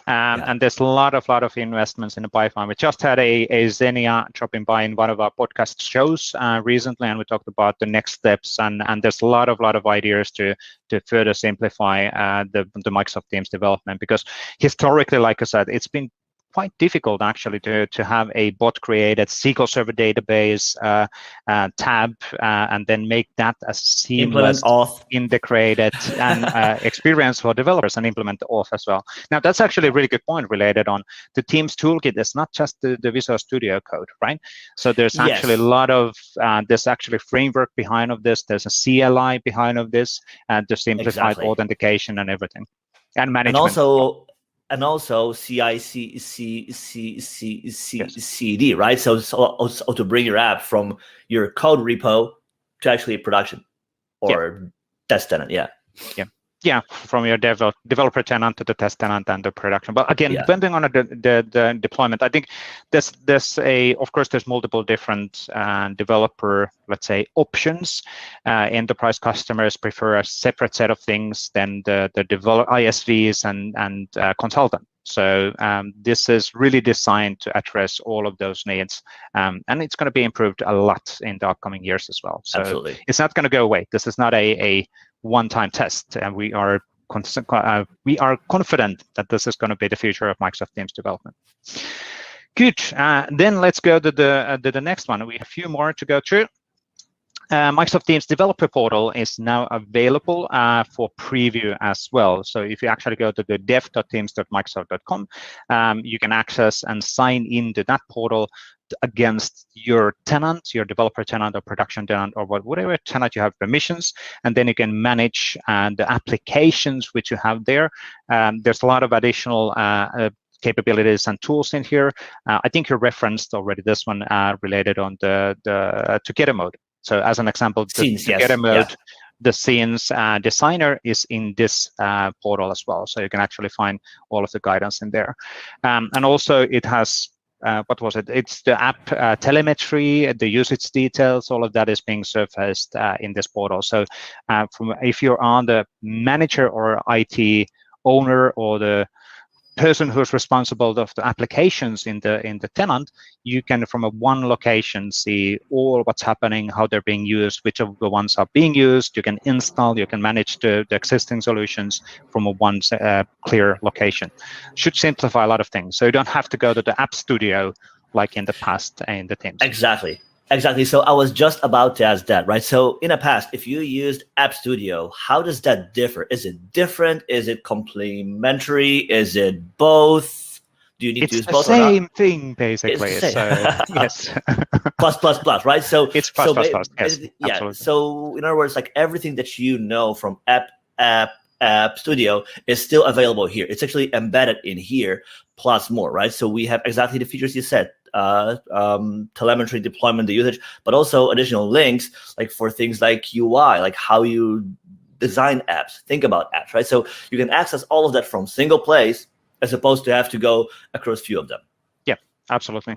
and there's a lot of investments in the pipeline. We just had a Xenia dropping by in one of our podcast shows recently, and we talked about the next steps. And there's a lot of ideas to further simplify the Microsoft Teams development, because historically, like I said, it's been quite difficult actually to have a bot created SQL Server database tab and then make that a seamless, integrated and experience for developers, and implement the auth as well. Now that's actually a really good point related on the Teams Toolkit. It's not just the Visual Studio code, right? So there's actually a lot of there's actually framework behind of this. There's a CLI behind of this, and the simplified authentication and everything, and management. And also CI/CD, right? So to bring your app from your code repo to actually production or test tenant, Yeah, from your developer tenant to the test tenant and the production. But again, depending on the deployment, I think of course there's multiple different developer, let's say, options. Enterprise customers prefer a separate set of things than the develop ISVs and consultant. So this is really designed to address all of those needs, and it's going to be improved a lot in the upcoming years as well. So Absolutely. it's not going to go away. This is not a one-time test, and we are confident that this is going to be the future of Microsoft Teams development. Good. Then let's go to the next one. We have a few more to go through. Microsoft Teams Developer Portal is now available for preview as well. So if you actually go to the dev.teams.microsoft.com, you can access and sign into that portal against your tenant, your developer tenant or production tenant or whatever tenant you have permissions, and then you can manage the applications which you have there. There's a lot of additional capabilities and tools in here. I think you referenced already this one related on the Together mode. So as an example, the Together mode, the scenes designer is in this portal as well. So you can actually find all of the guidance in there. And also it has, what was it? It's the app telemetry, the usage details, all of that is being surfaced in this portal. So if you're on the manager or IT owner or the person who's responsible of the applications in the tenant, you can from one location see all what's happening, how they're being used, which of the ones are being used. You can install, you can manage the existing solutions from one clear location. Should simplify a lot of things. So you don't have to go to the App Studio like in the past in the Teams. Exactly. So I was just about to ask that, right? So in the past, if you used App Studio, how does that differ? Is it different? Is it complementary? Is it both? Do you need to use both or not? It's the same thing, basically. It's the same. Yes. plus, right? So it's plus. Yes, yeah. absolutely. So in other words, like everything that you know from App Studio is still available here. It's actually embedded in here, plus more, right? So we have exactly the features you said. Telemetry, deployment, the usage, but also additional links like for things like UI, like how you design apps, think about apps, right? So you can access all of that from single place as opposed to have to go across few of them. Yeah, absolutely.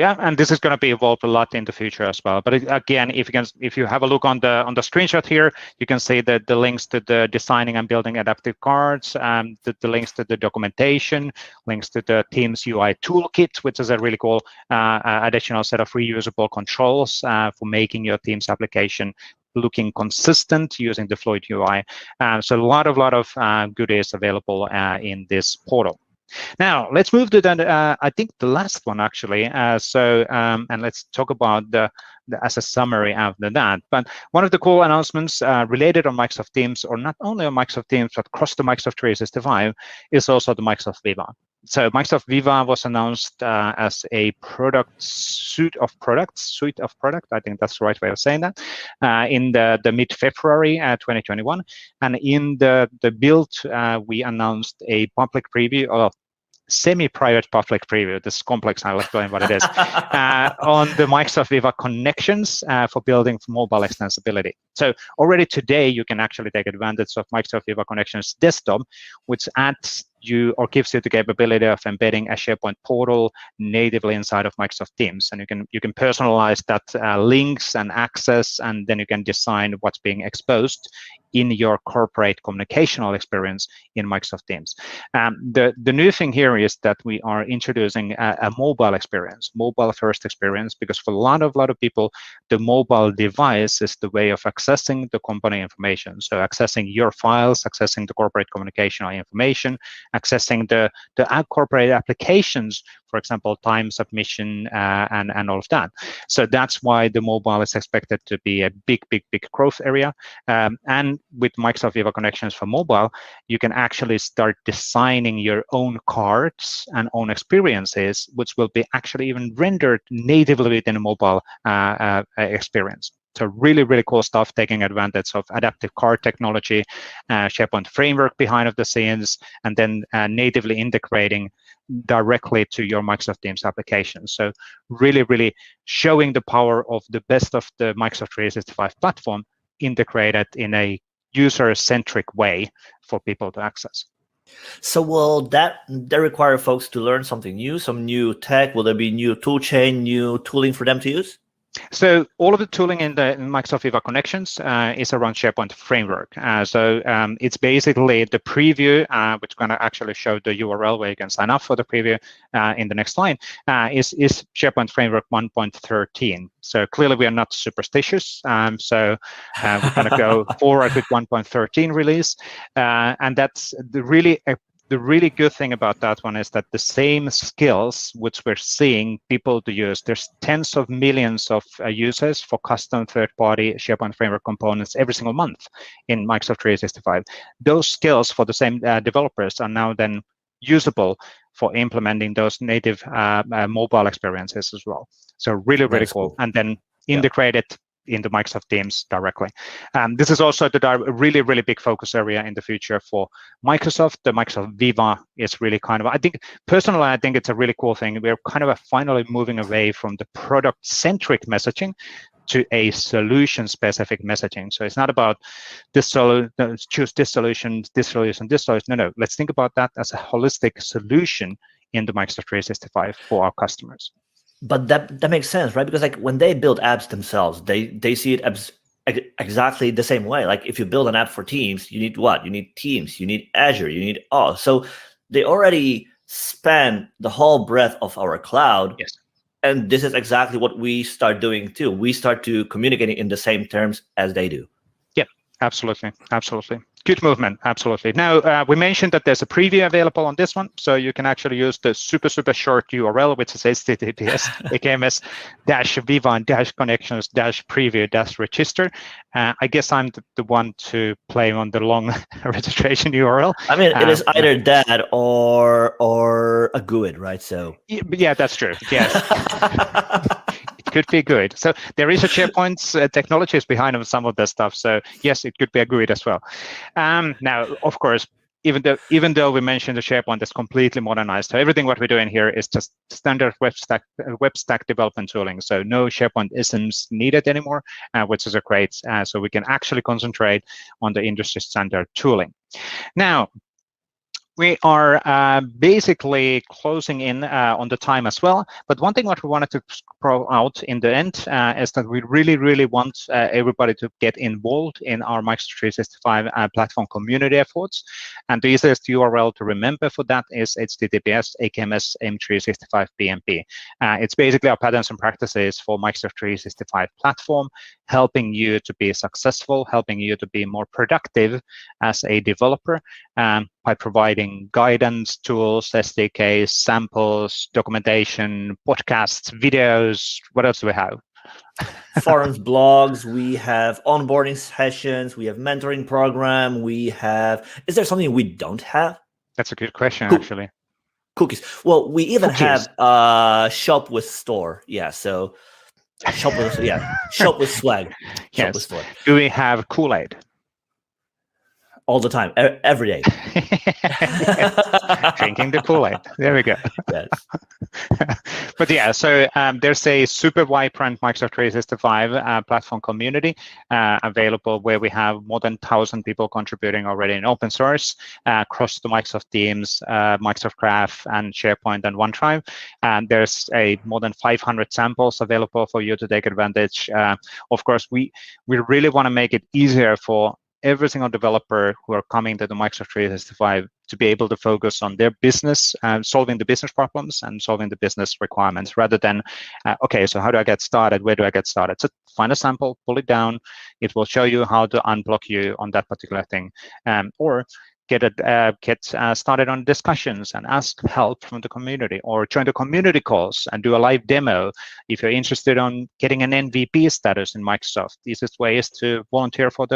Yeah, and this is going to be evolved a lot in the future as well. But again, if you have a look on the screenshot here, you can see that the links to the designing and building adaptive cards, the links to the documentation, links to the Teams UI Toolkit, which is a really cool additional set of reusable controls for making your Teams application looking consistent using the Fluid UI. So a lot of goodies available in this portal. Now let's move to I think the last one actually. And let's talk about as a summary after that. But one of the cool announcements related on Microsoft Teams, or not only on Microsoft Teams but across the Microsoft 365, is also the Microsoft Viva. So Microsoft Viva was announced as a suite of products. I think that's the right way of saying that. In the mid-February 2021, and in the build, we announced a public preview of semi-private public preview. This is complex. I'll explain what it is. On the Microsoft Viva connections for building mobile extensibility. So already today, you can actually take advantage of Microsoft Viva Connections Desktop, which adds you or gives you the capability of embedding a SharePoint portal natively inside of Microsoft Teams, and you can personalize that links and access, and then you can design what's being exposed in your corporate communicational experience in Microsoft Teams. The new thing here is that we are introducing a mobile experience, mobile first experience, because for a lot of people, the mobile device is the way of accessing the company information. So accessing your files, accessing the corporate communicational information, accessing the corporate applications, for example, time submission and all of that. So that's why the mobile is expected to be a big growth area. And with Microsoft Viva Connections for mobile, you can actually start designing your own cards and own experiences, which will be actually even rendered natively within a mobile experience. So really cool stuff, taking advantage of adaptive card technology, SharePoint framework behind the scenes, and then natively integrating directly to your Microsoft Teams application. So really showing the power of the best of the Microsoft 365 platform integrated in a user-centric way for people to access. So will that require folks to learn something new, some new tech? Will there be new tool chain, new tooling for them to use? So all of the tooling in the Microsoft Viva Connections is around SharePoint Framework. It's basically the preview, which is going to actually show the URL where you can sign up for the preview in the next line, is SharePoint Framework 1.13. So clearly we are not superstitious. We're going to go forward with 1.13 release. And that's the really good thing about that one is that the same skills which we're seeing people to use, there's tens of millions of users for custom third-party SharePoint Framework components every single month in Microsoft 365. Those skills for the same developers are now then usable for implementing those native mobile experiences as well. So really cool. And then integrate it into Microsoft Teams directly. This is also the really big focus area in the future for Microsoft. The Microsoft Viva is really kind of, I think it's a really cool thing. We're kind of finally moving away from the product-centric messaging to a solution-specific messaging. So it's not about choose this solution, this solution, this solution. No, let's think about that as a holistic solution in the Microsoft 365 for our customers. But that makes sense, right? Because like when they build apps themselves, they see it as exactly the same way. Like if you build an app for Teams, you need what? You need Teams, you need Azure, you need all. So they already span the whole breadth of our cloud. Yes. And this is exactly what we start doing too. We start to communicating in the same terms as they do. Yeah, absolutely. Good movement, absolutely. Now, we mentioned that there's a preview available on this one, so you can actually use the super short URL, which is https://viva-connections-preview-register. I guess I'm the one to play on the long registration URL. I mean, it is either that or a GUID, right? So yeah, that's true. Yes. It could be good. So there is a SharePoint technologies behind some of this stuff. So yes, it could be a GUID as well. Now, of course, even though we mentioned the SharePoint is completely modernized, so everything what we're doing here is just standard web stack development tooling. So no SharePoint isms needed anymore, which is a great. So we can actually concentrate on the industry standard tooling. Now, we are basically closing in on the time as well. But one thing what we wanted to throw out in the end is that we really want everybody to get involved in our Microsoft 365 platform community efforts. And the easiest URL to remember for that is https://AKMS M365 It's basically our patterns and practices for Microsoft 365 platform, helping you to be successful, helping you to be more productive as a developer by providing guidance, tools, SDKs, samples, documentation, podcasts, videos. What else do we have? Forums, blogs, we have onboarding sessions, we have mentoring program, we have, is there something we don't have? That's a good question, actually. Cookies. Well, we even have shop with store. Yeah, so shop with swag. Shop with swag. Do we have Kool-Aid? All the time, every day. Drinking the Kool-Aid. There we go. Yes. But yeah, so there's a super vibrant Microsoft 365 platform community available where we have more than 1,000 people contributing already in open source across the Microsoft Teams, Microsoft Graph, and SharePoint and OneDrive. And there's more than 500 samples available for you to take advantage. Of course, we really want to make it easier for every single developer who are coming to the Microsoft 365 to be able to focus on their business, solving the business problems and solving the business requirements rather than, okay, so how do I get started? Where do I get started? So find a sample, pull it down. It will show you how to unblock you on that particular thing. Or get started on discussions and ask help from the community, or join the community calls and do a live demo. If you're interested on getting an MVP status in Microsoft, the easiest way is to volunteer for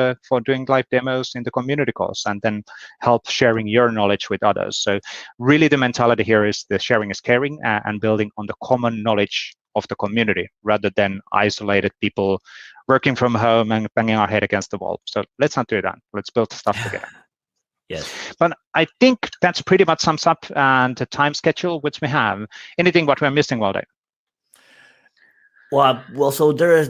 doing live demos in the community calls and then help sharing your knowledge with others. So really the mentality here is the sharing is caring and building on the common knowledge of the community rather than isolated people working from home and banging our head against the wall. So let's not do that. Let's build stuff together. Yes. But I think that's pretty much sums up the time schedule which we have. Anything what we're missing, Waldo? Well, so there's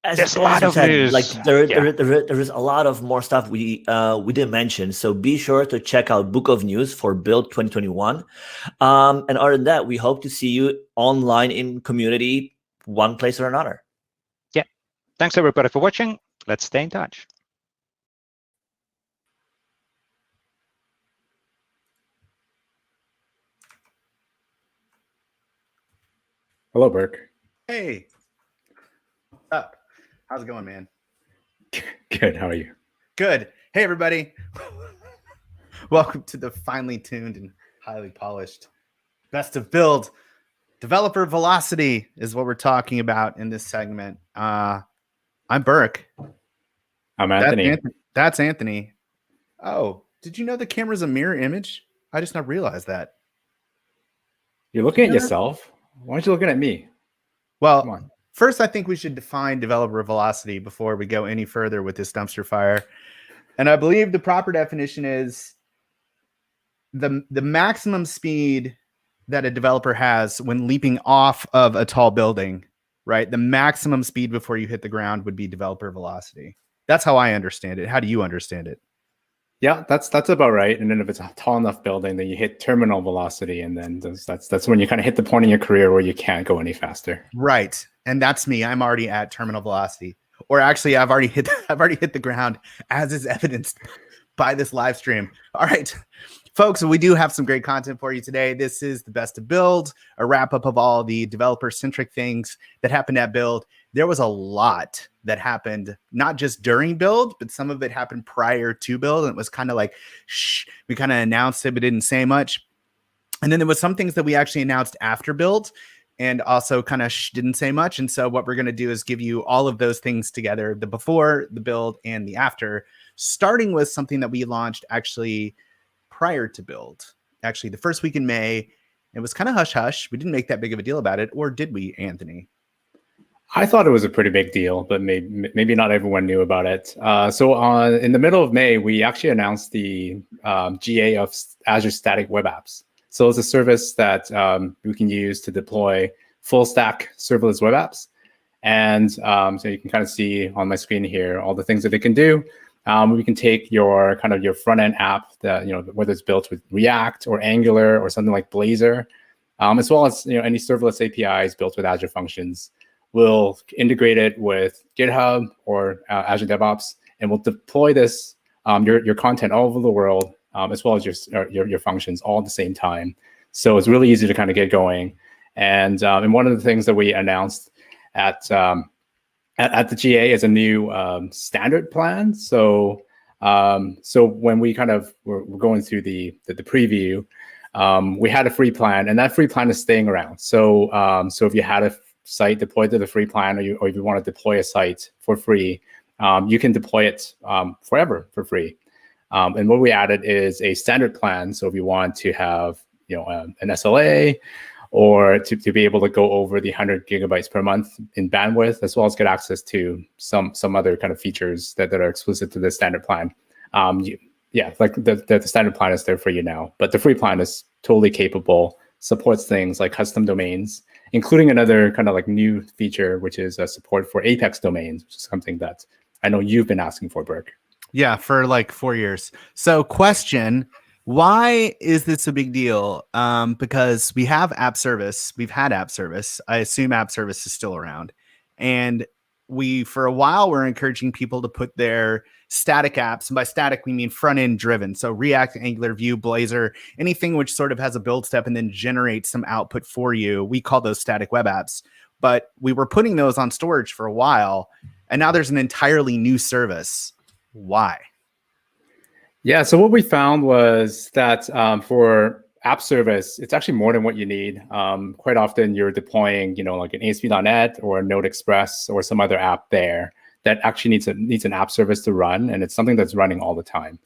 a lot of news. Like there is a lot of more stuff we didn't mention. So be sure to check out Book of News for Build 2021. And other than that, we hope to see you online in community, one place or another. Thanks everybody for watching. Let's stay in touch. Hello, Burke. Hey. What's up? How's it going, man? Good. How are you? Good. Hey, everybody. Welcome to the finely tuned and highly polished best of build. Developer velocity is what we're talking about in this segment. I'm Burke. I'm Anthony. That's Anthony. Oh, did you know the camera's a mirror image? I just not realized that. You're looking at yourself. Why aren't you looking at me? Well, Come on. first, I think we should define developer velocity before we go any further with this dumpster fire. And I believe the proper definition is the maximum speed that a developer has when leaping off of a tall building, right? The maximum speed before you hit the ground would be developer velocity. That's how I understand it. How do you understand it? Yeah, that's about right. And then if it's a tall enough building, then you hit terminal velocity, and then that's when you kind of hit the point in your career where you can't go any faster. Right, and that's me. I'm already at terminal velocity, or actually, I've already hit the ground, as is evidenced by this live stream. All right, folks, we do have some great content for you today. This is the best of build, a wrap up of all the developer centric things that happened at build. There was a lot that happened, not just during build, but some of it happened prior to build. And it was kind of like, shh, we kind of announced it, but didn't say much. And then there was some things that we actually announced after build and also kind of didn't say much. And so what we're going to do is give you all of those things together, the before, the build, and the after, starting with something that we launched actually prior to build. Actually, the first week in May, it was kind of hush-hush. We didn't make that big of a deal about it, or did we, Anthony? I thought it was a pretty big deal, but maybe not everyone knew about it. So in the middle of May, we actually announced the GA of Azure Static Web Apps. So it's a service that we can use to deploy full stack serverless web apps. And so you can kind of see on my screen here all the things that it can do. We can take your front end app that, whether it's built with React or Angular or something like Blazor, as well as any serverless APIs built with Azure Functions. We'll integrate it with GitHub or Azure DevOps, and we'll deploy this your content all over the world, as well as your functions all at the same time. So it's really easy to kind of get going. And one of the things that we announced at the GA is a new standard plan. So when we we're going through the preview, we had a free plan, and that free plan is staying around. So if you had a site deployed to the free plan, or if you want to deploy a site for free, you can deploy it forever for free. And what we added is a standard plan. So if you want to have an SLA, or to be able to go over the 100 gigabytes per month in bandwidth, as well as get access to some other kind of features that are exclusive to the standard plan. Like the standard plan is there for you now, but the free plan is totally capable, supports things like custom domains, including another kind of like new feature, which is support for Apex domains, which is something that I know you've been asking for, Burke. Yeah, for like 4 years. So question, why is this a big deal? Because we have app service. We've had app service. I assume app service is still around. And we, for a while, were encouraging people to put their static apps, and by static, we mean front-end driven. So React, Angular, Vue, Blazor, anything which sort of has a build step and then generates some output for you. We call those static web apps. But we were putting those on storage for a while, and now there's an entirely new service. Why? Yeah, so what we found was that for app service, it's actually more than what you need. Quite often you're deploying, like an ASP.NET or a Node Express or some other app there that actually needs an app service to run, and it's something that's running all the time.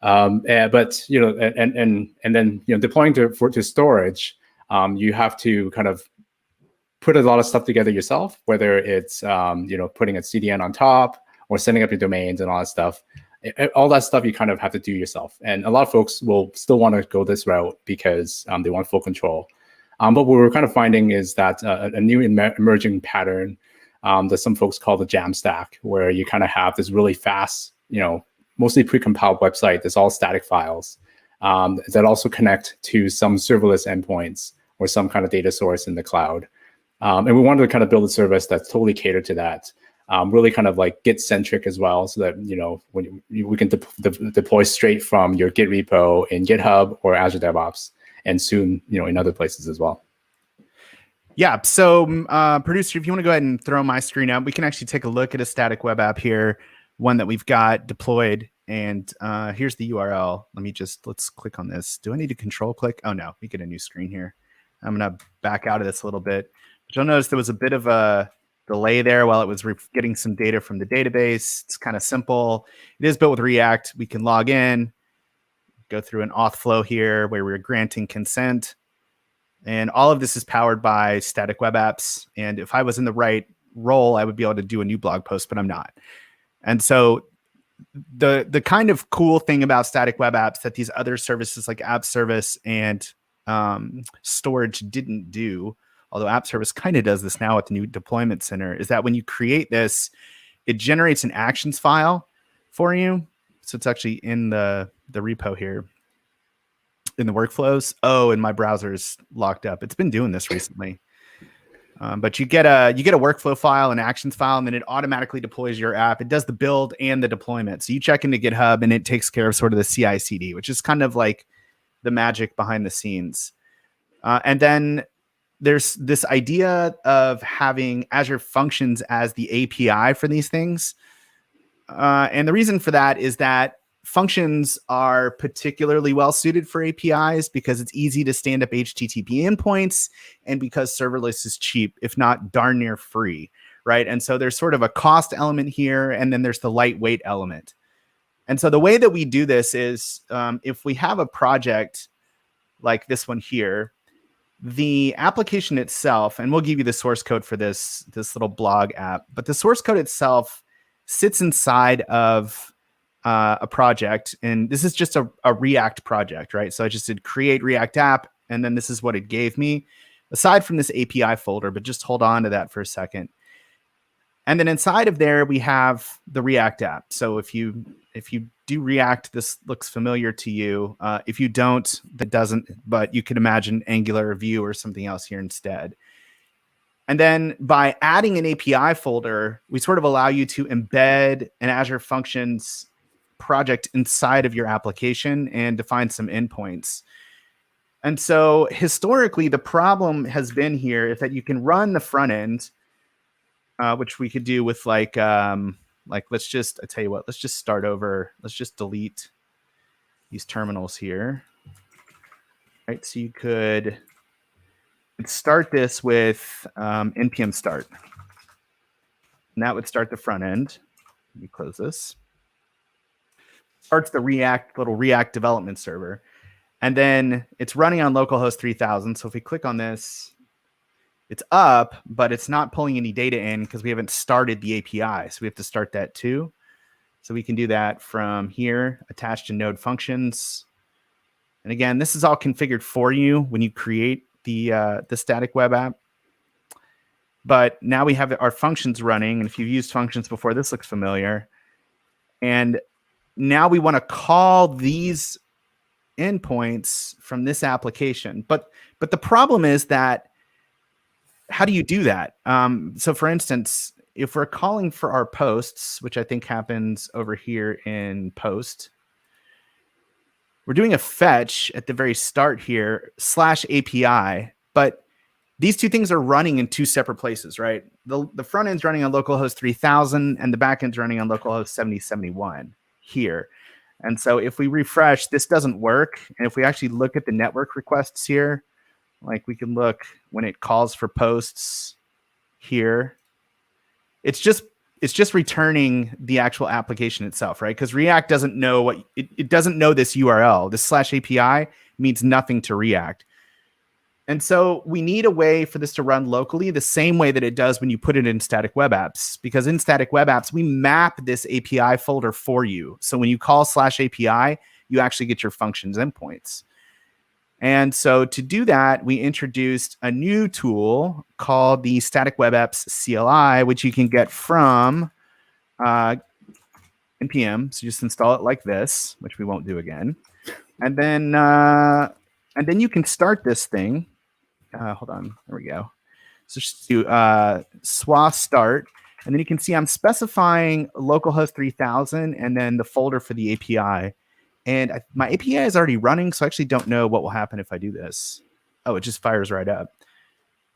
But then deploying to storage, you have to kind of put a lot of stuff together yourself, whether it's putting a CDN on top or setting up your domains and all that stuff. All that stuff you kind of have to do yourself. And a lot of folks will still want to go this route because they want full control. But what we're kind of finding is that a new emerging pattern that some folks call the Jamstack, where you kind of have this really fast, mostly precompiled website that's all static files that also connect to some serverless endpoints or some kind of data source in the cloud. And we wanted to kind of build a service that's totally catered to that. really kind of like Git centric as well, so that when we can deploy straight from your Git repo in GitHub or Azure DevOps, and soon in other places as well. Yeah. So, producer, if you want to go ahead and throw my screen up, we can actually take a look at a static web app here, one that we've got deployed. And here's the URL. Let's click on this. Do I need to control click? Oh no, we get a new screen here. I'm going to back out of this a little bit. But you'll notice there was a bit of a delay there while it was getting some data from the database. It's kind of simple. It is built with React. We can log in, go through an auth flow here where we're granting consent. And all of this is powered by static web apps. And if I was in the right role, I would be able to do a new blog post, but I'm not. And so the kind of cool thing about static web apps that these other services like App Service and storage didn't do, although App Service kind of does this now with the new deployment center, is that when you create this, it generates an actions file for you. So it's actually in the repo here in the workflows. Oh, and my browser's locked up. It's been doing this recently. But you get a workflow file, an actions file, and then it automatically deploys your app. It does the build and the deployment. So you check into GitHub and it takes care of sort of the CI/CD, which is kind of like the magic behind the scenes. And then there's this idea of having Azure Functions as the API for these things. And the reason for that is that functions are particularly well suited for APIs because it's easy to stand up HTTP endpoints and because serverless is cheap, if not darn near free, right? And so there's sort of a cost element here, and then there's the lightweight element. And so the way that we do this is if we have a project like this one here, the application itself, and we'll give you the source code for this little blog app, but the source code itself sits inside of a project, and this is just a React project, right? So I just did create React app, and then this is what it gave me, aside from this API folder, but just hold on to that for a second. And then inside of there, we have the React app. So if you do React, this looks familiar to you. If you don't, that doesn't, but you can imagine Angular or Vue or something else here instead. And then by adding an API folder, we sort of allow you to embed an Azure Functions project inside of your application and define some endpoints. And so historically, the problem has been here is that you can run the front end, which we could do with let's just, I tell you what, let's just start over. Let's just delete these terminals here. Right, so you could start this with npm start. And that would start the front end. Let me close this. Starts the little React development server. And then it's running on localhost 3000. So if we click on this, it's up, but it's not pulling any data in because we haven't started the API. So we have to start that too. So we can do that from here, attached to node functions. And again, this is all configured for you when you create the static web app. But now we have our functions running. And if you've used functions before, this looks familiar. And now we want to call these endpoints from this application. But the problem is that, how do you do that? So for instance, if we're calling for our posts, which I think happens over here in post, we're doing a fetch at the very start here, /API, but these two things are running in two separate places, right? The front end's running on localhost 3000 and the back end's running on localhost 7071 here. And so if we refresh, this doesn't work. And if we actually look at the network requests here, like we can look when it calls for posts here, it's just returning the actual application itself, right? Because React doesn't know what it doesn't know this URL. This /API means nothing to React. And so we need a way for this to run locally the same way that it does when you put it in static web apps, because in static web apps, we map this API folder for you. So when you call /API, you actually get your functions endpoints. And so to do that, we introduced a new tool called the Static Web Apps CLI, which you can get from npm. So just install it like this, which we won't do again. And then you can start this thing. Hold on. There we go. So just do swa start. And then you can see I'm specifying localhost 3000 and then the folder for the API. And my API is already running, so I actually don't know what will happen if I do this. Oh, it just fires right up.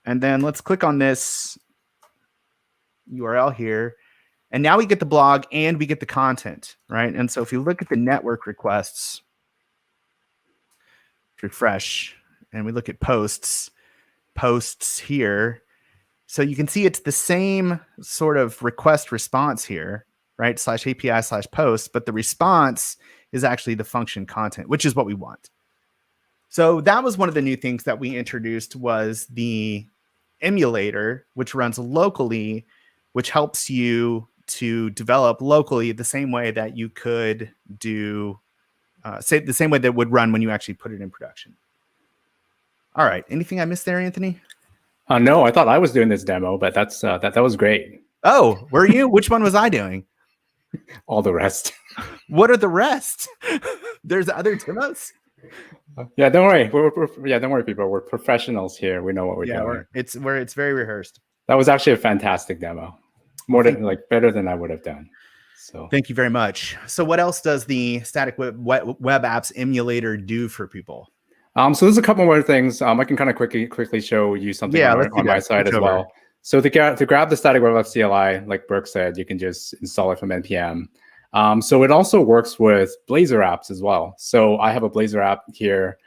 And then let's click on this URL here. And now we get the blog and we get the content, right? And so if you look at the network requests, refresh, and we look at posts here. So you can see it's the same sort of request response here, right? /API/post, but the response is actually the function content, which is what we want. So that was one of the new things that we introduced was the emulator, which runs locally, which helps you to develop locally the same way that you could do, say the same way that would run when you actually put it in production. All right. Anything I missed there, Anthony? No, I thought I was doing this demo, but that was great. Oh, were you? Which one was I doing? All the rest. What are the rest? There's other demos? Yeah, don't worry. Don't worry, people. We're professionals here. We know what we're doing. It's very rehearsed. That was actually a fantastic demo. Better than I would have done. So thank you very much. So what else does the static web apps emulator do for people? So there's a couple more things. I can kind of quickly show you something on my side as well. So to grab the static web app CLI, like Burke said, you can just install it from npm. So it also works with Blazor apps as well. So I have a Blazor app here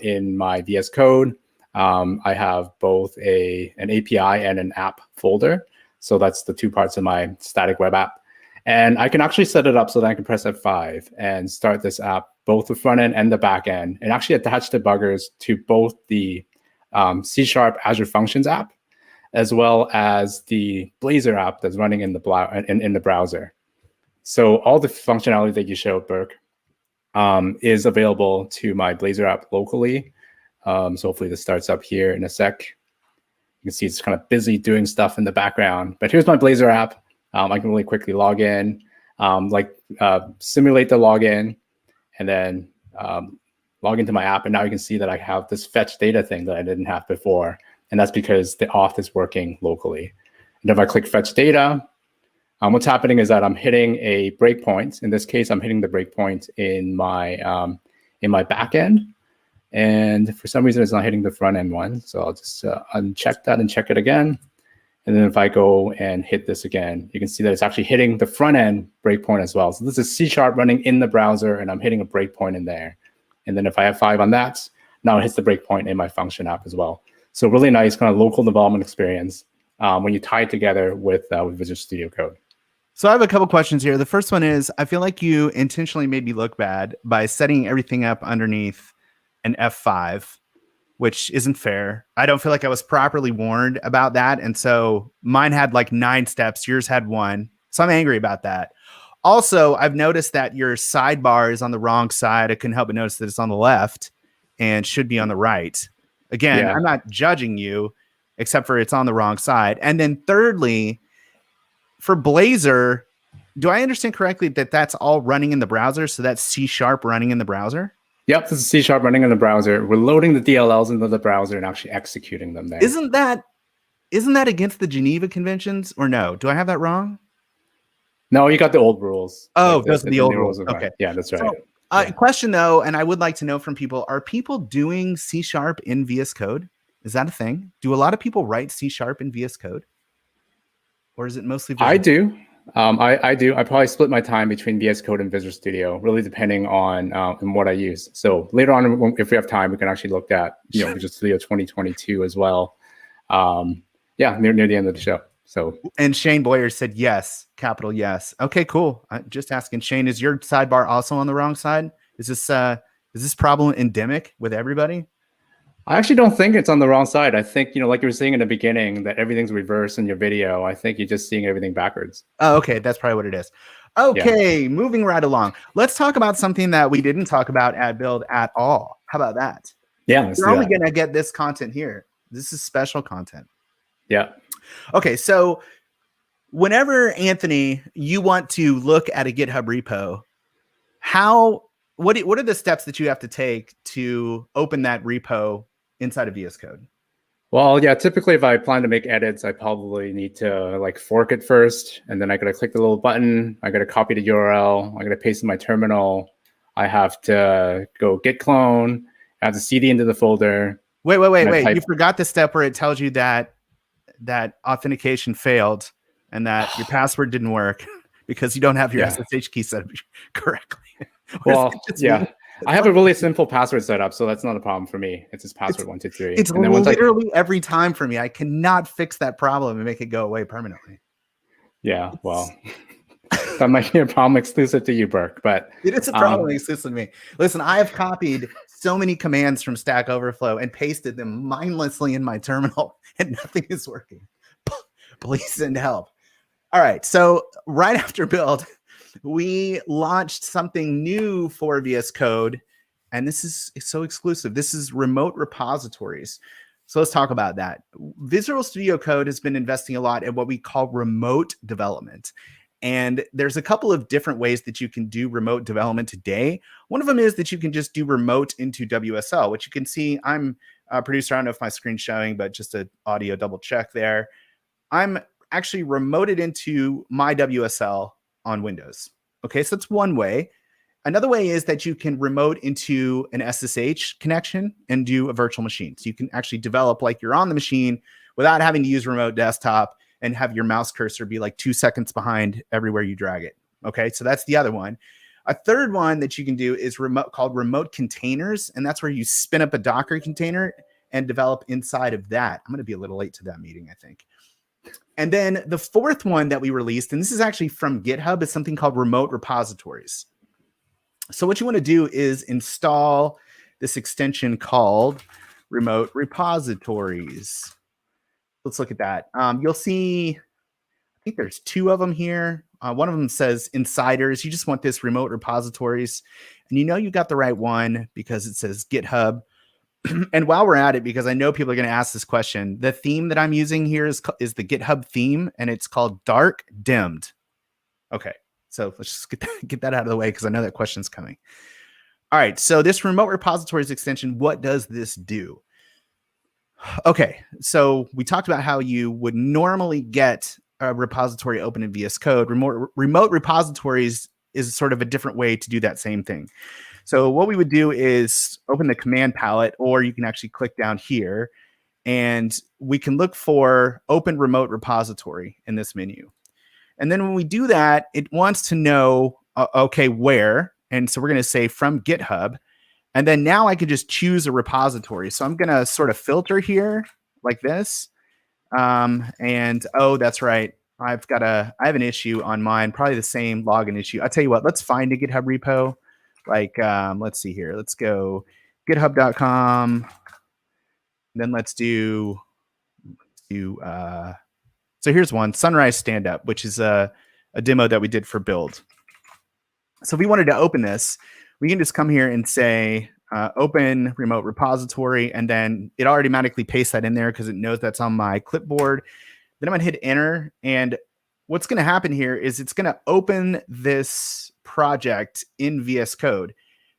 in my VS Code. I have both an API and an app folder. So that's the two parts of my static web app. And I can actually set it up so that I can press F5 and start this app, both the front end and the back end, and actually attach debuggers to both the C# Azure Functions app, as well as the Blazor app that's running in the browser. So all the functionality that you showed, Burke, is available to my Blazor app locally. So hopefully this starts up here in a sec. You can see it's kind of busy doing stuff in the background. But here's my Blazor app. I can really quickly log in, simulate the login, and then log into my app. And now you can see that I have this fetch data thing that I didn't have before. And that's because the auth is working locally. And if I click fetch data, what's happening is that I'm hitting a breakpoint. In this case, I'm hitting the breakpoint in my backend. And for some reason, it's not hitting the front end one. So I'll just uncheck that and check it again. And then if I go and hit this again, you can see that it's actually hitting the front end breakpoint as well. So this is C# running in the browser, and I'm hitting a breakpoint in there. And then if I have F5 on that, now it hits the breakpoint in my function app as well. So really nice kind of local development experience when you tie it together with Visual Studio Code. So I have a couple questions here. The first one is, I feel like you intentionally made me look bad by setting everything up underneath an F5, which isn't fair. I don't feel like I was properly warned about that. And so mine had like 9 steps. Yours had 1. So I'm angry about that. Also, I've noticed that your sidebar is on the wrong side. I couldn't help but notice that it's on the left and should be on the right. Again, yeah. I'm not judging you, except for it's on the wrong side. And then thirdly, for Blazor, do I understand correctly that that's all running in the browser? So that's C# running in the browser? Yep, this is C# running in the browser. We're loading the DLLs into the browser and actually executing them there. Isn't that against the Geneva Conventions or no? Do I have that wrong? No, you got the old rules. Oh, like those are the old rules. Okay. Yeah, that's right. So, question though, and I would like to know from people, are people doing C# in VS Code? Is that a thing? Do a lot of people write C# in VS Code? Or is it mostly Visual? I do. I do. I probably split my time between VS Code and Visual Studio, really depending on what I use. So later on, if we have time, we can actually look at Visual Studio 2022 as well. Near the end of the show. So and Shane Boyer said yes, capital yes. Okay, cool. Just asking, Shane, is your sidebar also on the wrong side? Is this problem endemic with everybody? I actually don't think it's on the wrong side. I think, like you were saying in the beginning, that everything's reversed in your video. I think you're just seeing everything backwards. Oh, okay. That's probably what it is. Okay, moving right along. Let's talk about something that we didn't talk about at Build at all. How about that? Yeah. You're only going to get this content here. This is special content. Yeah. Okay, so whenever, Anthony, you want to look at a GitHub repo, what are the steps that you have to take to open that repo inside of VS Code? Well, yeah, typically if I plan to make edits, I probably need to like fork it first, and then I gotta click the little button. I gotta copy the URL. I gotta paste in my terminal. I have to go git clone. I have to cd into the folder. Wait. Type... You forgot the step where it tells you that authentication failed and that your password didn't work because you don't have your SSH key set up correctly. Well, yeah. I have a really simple password setup, so that's not a problem for me. It's just password 123. It's and then literally every time for me. I cannot fix that problem and make it go away permanently. Yeah, well, that might be a problem exclusive to you, Burke, but it is a problem exclusive to me. Listen, I have copied so many commands from Stack Overflow and pasted them mindlessly in my terminal, and nothing is working. Please send help. All right, so right after build, we launched something new for VS Code, and this is so exclusive. This is remote repositories. So let's talk about that. Visual Studio Code has been investing a lot in what we call remote development. And there's a couple of different ways that you can do remote development today. One of them is that you can just do remote into WSL, which you can see. I'm a producer. I don't know if my screen's showing, but just an audio double check there. I'm actually remoted into my WSL on Windows. Okay, so that's one way. Another way is that you can remote into an SSH connection and do a virtual machine. So you can actually develop like you're on the machine without having to use remote desktop and have your mouse cursor be like 2 seconds behind everywhere you drag it. Okay, so that's the other one. A third one that you can do is called remote containers, and that's where you spin up a Docker container and develop inside of that. I'm going to be a little late to that meeting, I think. And then the fourth one that we released, and this is actually from GitHub, is something called remote repositories. So what you want to do is install this extension called remote repositories. Let's look at that. You'll see, I think there's 2 of them here. One of them says insiders. You just want this remote repositories. And you know you got the right one because it says GitHub. And while we're at it, because I know people are going to ask this question, the theme that I'm using here is the GitHub theme, and it's called Dark Dimmed. Okay, so let's just get that out of the way because I know that question's coming. All right, so this remote repositories extension, what does this do? Okay, so we talked about how you would normally get a repository open in VS Code. Remote repositories is sort of a different way to do that same thing. So what we would do is open the command palette, or you can actually click down here, and we can look for open remote repository in this menu. And then when we do that, it wants to know, okay, where? And so we're going to say from GitHub. And then now I can just choose a repository. So I'm going to sort of filter here like this. And oh, that's right. I have an issue on mine, probably the same login issue. I'll tell you what, let's find a GitHub repo. Like, let's see here. Let's go github.com. Then let's do so here's one, Sunrise Stand Up, which is a demo that we did for build. So if we wanted to open this, we can just come here and say open remote repository, and then it automatically pastes that in there because it knows that's on my clipboard. Then I'm going to hit enter, and what's going to happen here is it's going to open this project in VS Code,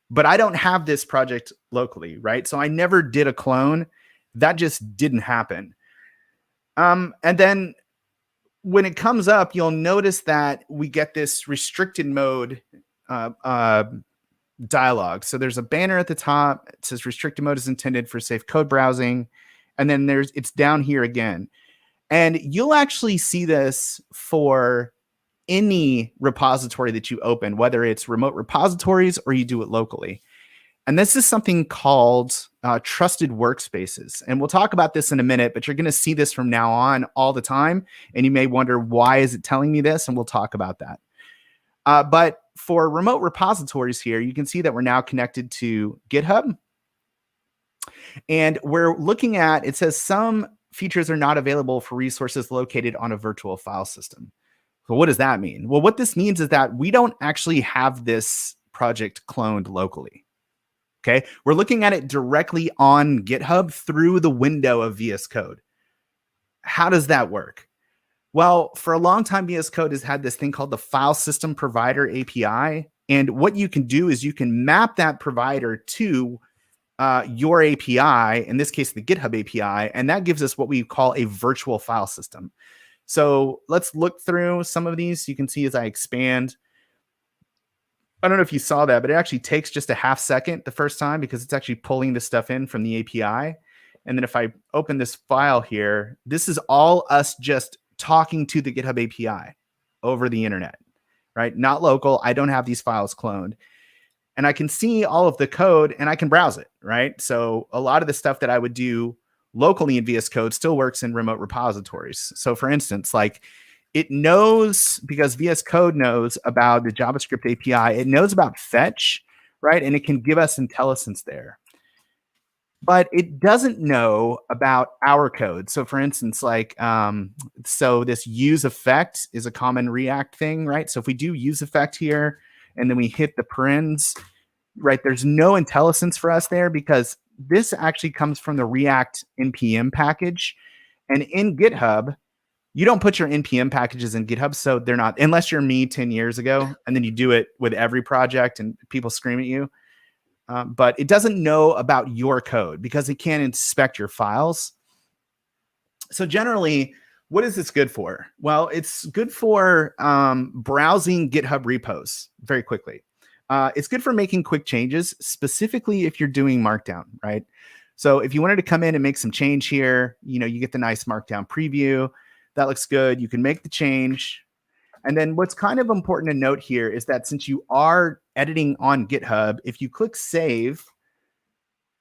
but I don't have this project locally, right? So I never did a clone. That just didn't happen. And then when it comes up, you'll notice that we get this restricted mode dialog. So there's a banner at the top. It says restricted mode is intended for safe code browsing. And then it's down here again. And you'll actually see this for any repository that you open, whether it's remote repositories or you do it locally. And this is something called trusted workspaces. And we'll talk about this in a minute, but you're going to see this from now on all the time. And you may wonder, why is it telling me this? And we'll talk about that. But for remote repositories here, you can see that we're now connected to GitHub. And we're looking at, it says some features are not available for resources located on a virtual file system. So what does that mean? Well, what this means is that we don't actually have this project cloned locally. Okay, we're looking at it directly on GitHub through the window of VS Code. How does that work? Well, for a long time, VS Code has had this thing called the File System Provider API. And what you can do is you can map that provider to your API, in this case, the GitHub API, and that gives us what we call a virtual file system. So let's look through some of these. You can see as I expand, I don't know if you saw that, but it actually takes just a half second the first time because it's actually pulling the stuff in from the API. And then if I open this file here, this is all us just talking to the GitHub API over the internet, right? Not local. I don't have these files cloned. And I can see all of the code and I can browse it, right? So a lot of the stuff that I would do locally in VS Code still works in remote repositories. So for instance, like it knows, because VS Code knows about the JavaScript API, it knows about fetch, right? And it can give us IntelliSense there. But it doesn't know about our code. So for instance, like, so this use effect is a common React thing, right? So if we do use effect here, and then we hit the parens, right? There's no IntelliSense for us there because this actually comes from the React NPM package. And in GitHub, you don't put your NPM packages in GitHub. So they're not, unless you're me 10 years ago, and then you do it with every project and people scream at you. But it doesn't know about your code because it can't inspect your files. So generally, what is this good for? Well, it's good for browsing GitHub repos very quickly. It's good for making quick changes, specifically if you're doing Markdown, right? So if you wanted to come in and make some change here, you know, you get the nice Markdown preview. That looks good. You can make the change. And then what's kind of important to note here is that since you are editing on GitHub, if you click save,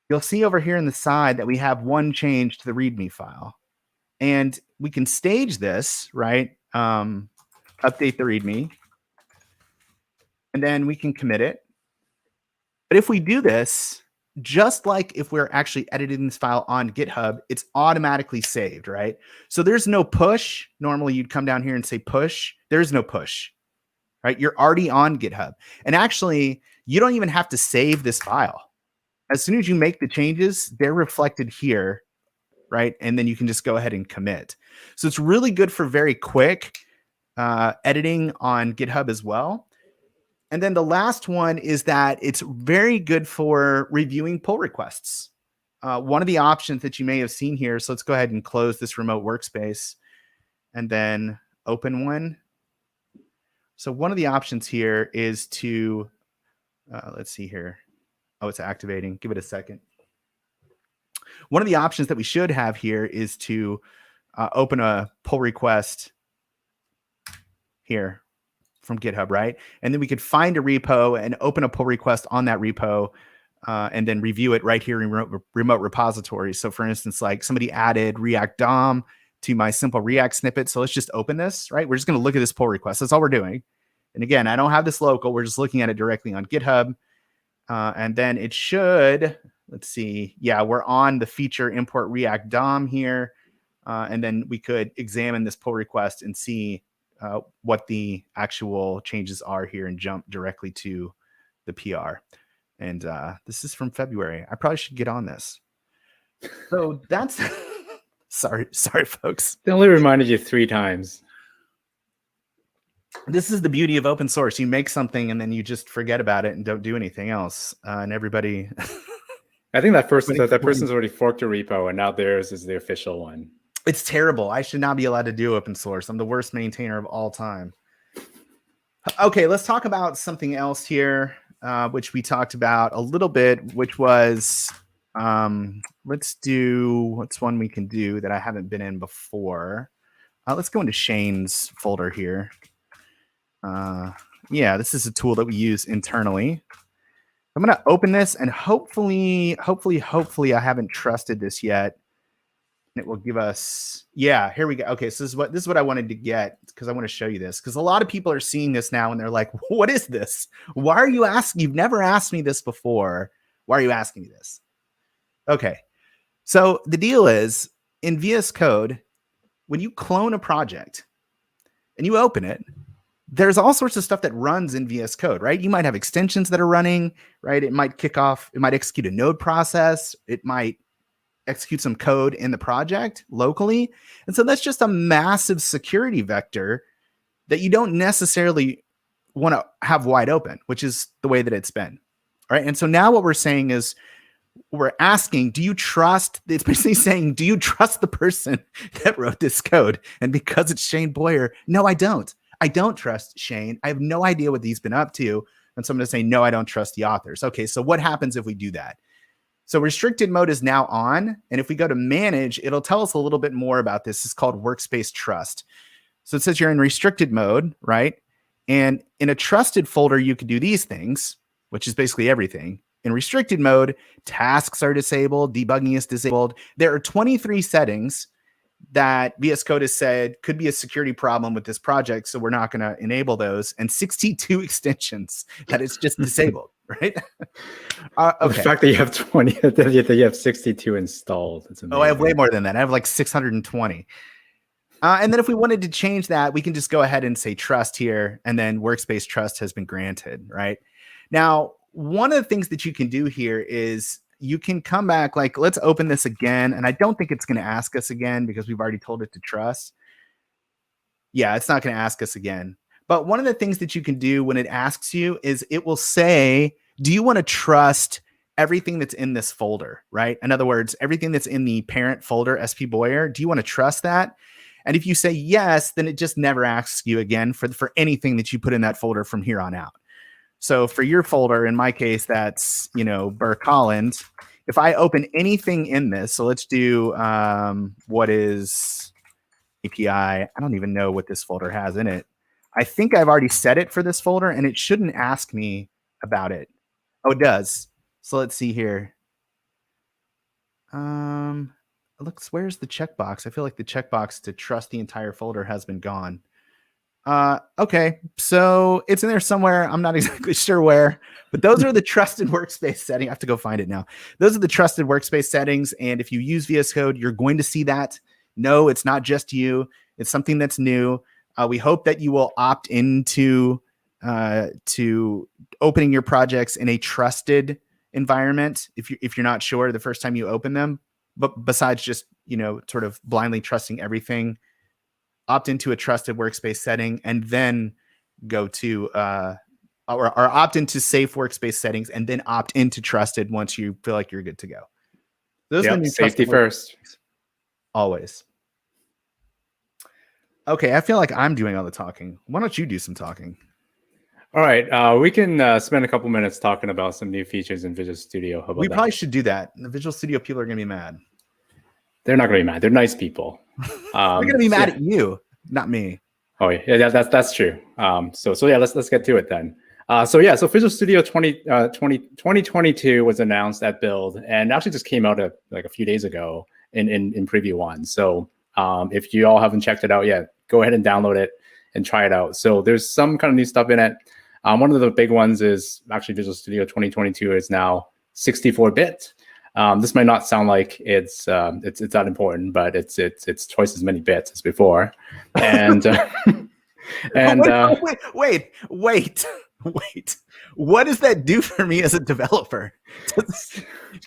you'll see over here on the side that we have one change to the README file. And we can stage this, right? Update the README. And then we can commit it. But if we do this, just like if we're actually editing this file on GitHub, it's automatically saved, right? So there's no push. Normally you'd come down here and say push. There's no push, right? You're already on GitHub. And actually, you don't even have to save this file. As soon as you make the changes, they're reflected here, right? And then you can just go ahead and commit. So it's really good for very quick editing on GitHub as well. And then the last one is that it's very good for reviewing pull requests. One of the options that you may have seen here, so let's go ahead and close this remote workspace and then open one. So one of the options here is to, let's see here. Oh, it's activating. Give it a second. One of the options that we should have here is to open a pull request here from GitHub, right? And then we could find a repo and open a pull request on that repo and then review it right here in remote repositories. So for instance, like somebody added React DOM to my simple React snippet. So let's just open this, right? We're just going to look at this pull request. That's all we're doing. And again, I don't have this local. We're just looking at it directly on GitHub. And then it should, let's see. Yeah, we're on the feature import React DOM here. And then we could examine this pull request and see what the actual changes are here and jump directly to the PR. And this is from February. I probably should get on this. So that's sorry, folks. They only reminded you 3 times. This is the beauty of open source. You make something and then you just forget about it and don't do anything else. And everybody. I think that person's already forked a repo and now theirs is the official one. It's terrible. I should not be allowed to do open source. I'm the worst maintainer of all time. Okay, let's talk about something else here, which we talked about a little bit, which was, what's one we can do that I haven't been in before. Let's go into Shane's folder here. Yeah, this is a tool that we use internally. I'm going to open this and hopefully I haven't trusted this yet. It will give us, yeah, here we go. Okay, so this is what I wanted to get because I want to show you this because a lot of people are seeing this now and they're like, what is this? Why are you asking? You've never asked me this before. Why are you asking me this? Okay, so the deal is in VS Code, when you clone a project and you open it, there's all sorts of stuff that runs in VS Code, right? You might have extensions that are running, right? It might kick off, it might execute a node process. It might execute some code in the project locally. And so that's just a massive security vector that you don't necessarily want to have wide open, which is the way that it's been. All right. And so now what we're saying is we're asking, do you trust? It's basically saying, do you trust the person that wrote this code? And because it's Shane Boyer, no, I don't. I don't trust Shane. I have no idea what he's been up to. And so I'm going to say, no, I don't trust the authors. Okay, so what happens if we do that? So restricted mode is now on. And if we go to manage, it'll tell us a little bit more about this. It's called workspace trust. So it says you're in restricted mode, right? And in a trusted folder, you can do these things, which is basically everything. In restricted mode, tasks are disabled, debugging is disabled. There are 23 settings that VS Code has said could be a security problem with this project, so we're not going to enable those, and 62 extensions that it's just disabled, right? Okay. The fact that you have 20, that you have 62 installed. It's amazing. Oh, I have way more than that. I have like 620. And then if we wanted to change that, we can just go ahead and say trust here, and then workspace trust has been granted, right? Now, one of the things that you can do here is you can come back, like, let's open this again. And I don't think it's going to ask us again because we've already told it to trust. Yeah, it's not going to ask us again. But one of the things that you can do when it asks you is it will say, do you want to trust everything that's in this folder, right? In other words, everything that's in the parent folder, SP Boyer, do you want to trust that? And if you say yes, then it just never asks you again for anything that you put in that folder from here on out. So for your folder, in my case, that's, Burr Collins. If I open anything in this, so let's do what is API. I don't even know what this folder has in it. I think I've already set it for this folder, and it shouldn't ask me about it. Oh, it does. So let's see here. Looks, where's the checkbox? I feel like the checkbox to trust the entire folder has been gone. Okay, so it's in there somewhere. I'm not exactly sure where, but those are the trusted workspace settings. I have to go find it now. Those are the trusted workspace settings. And if you use VS Code, you're going to see that. No, it's not just you. It's something that's new. We hope that you will opt into to opening your projects in a trusted environment if you're not sure the first time you open them. But besides just, sort of blindly trusting everything, opt into a trusted workspace setting and then go to or opt into safe workspace settings and then opt into trusted once you feel like you're good to go. Those are safety first. Always. Okay, I feel like I'm doing all the talking. Why don't you do some talking? All right, we can spend a couple minutes talking about some new features in Visual Studio. How about we that? Probably should do that. The Visual Studio people are going to be mad. They're not going to be mad. They're nice people. They're going to be mad at you, not me. Oh yeah, that's true. So yeah, let's get to it then. So Visual Studio 2022 was announced at Build and actually just came out like a few days ago in preview 1. So if you all haven't checked it out yet, go ahead and download it and try it out. So there's some kind of new stuff in it. One of the big ones is actually Visual Studio 2022 is now 64-bit. This might not sound like it's that important, but it's twice as many bits as before. And wait. What does that do for me as a developer?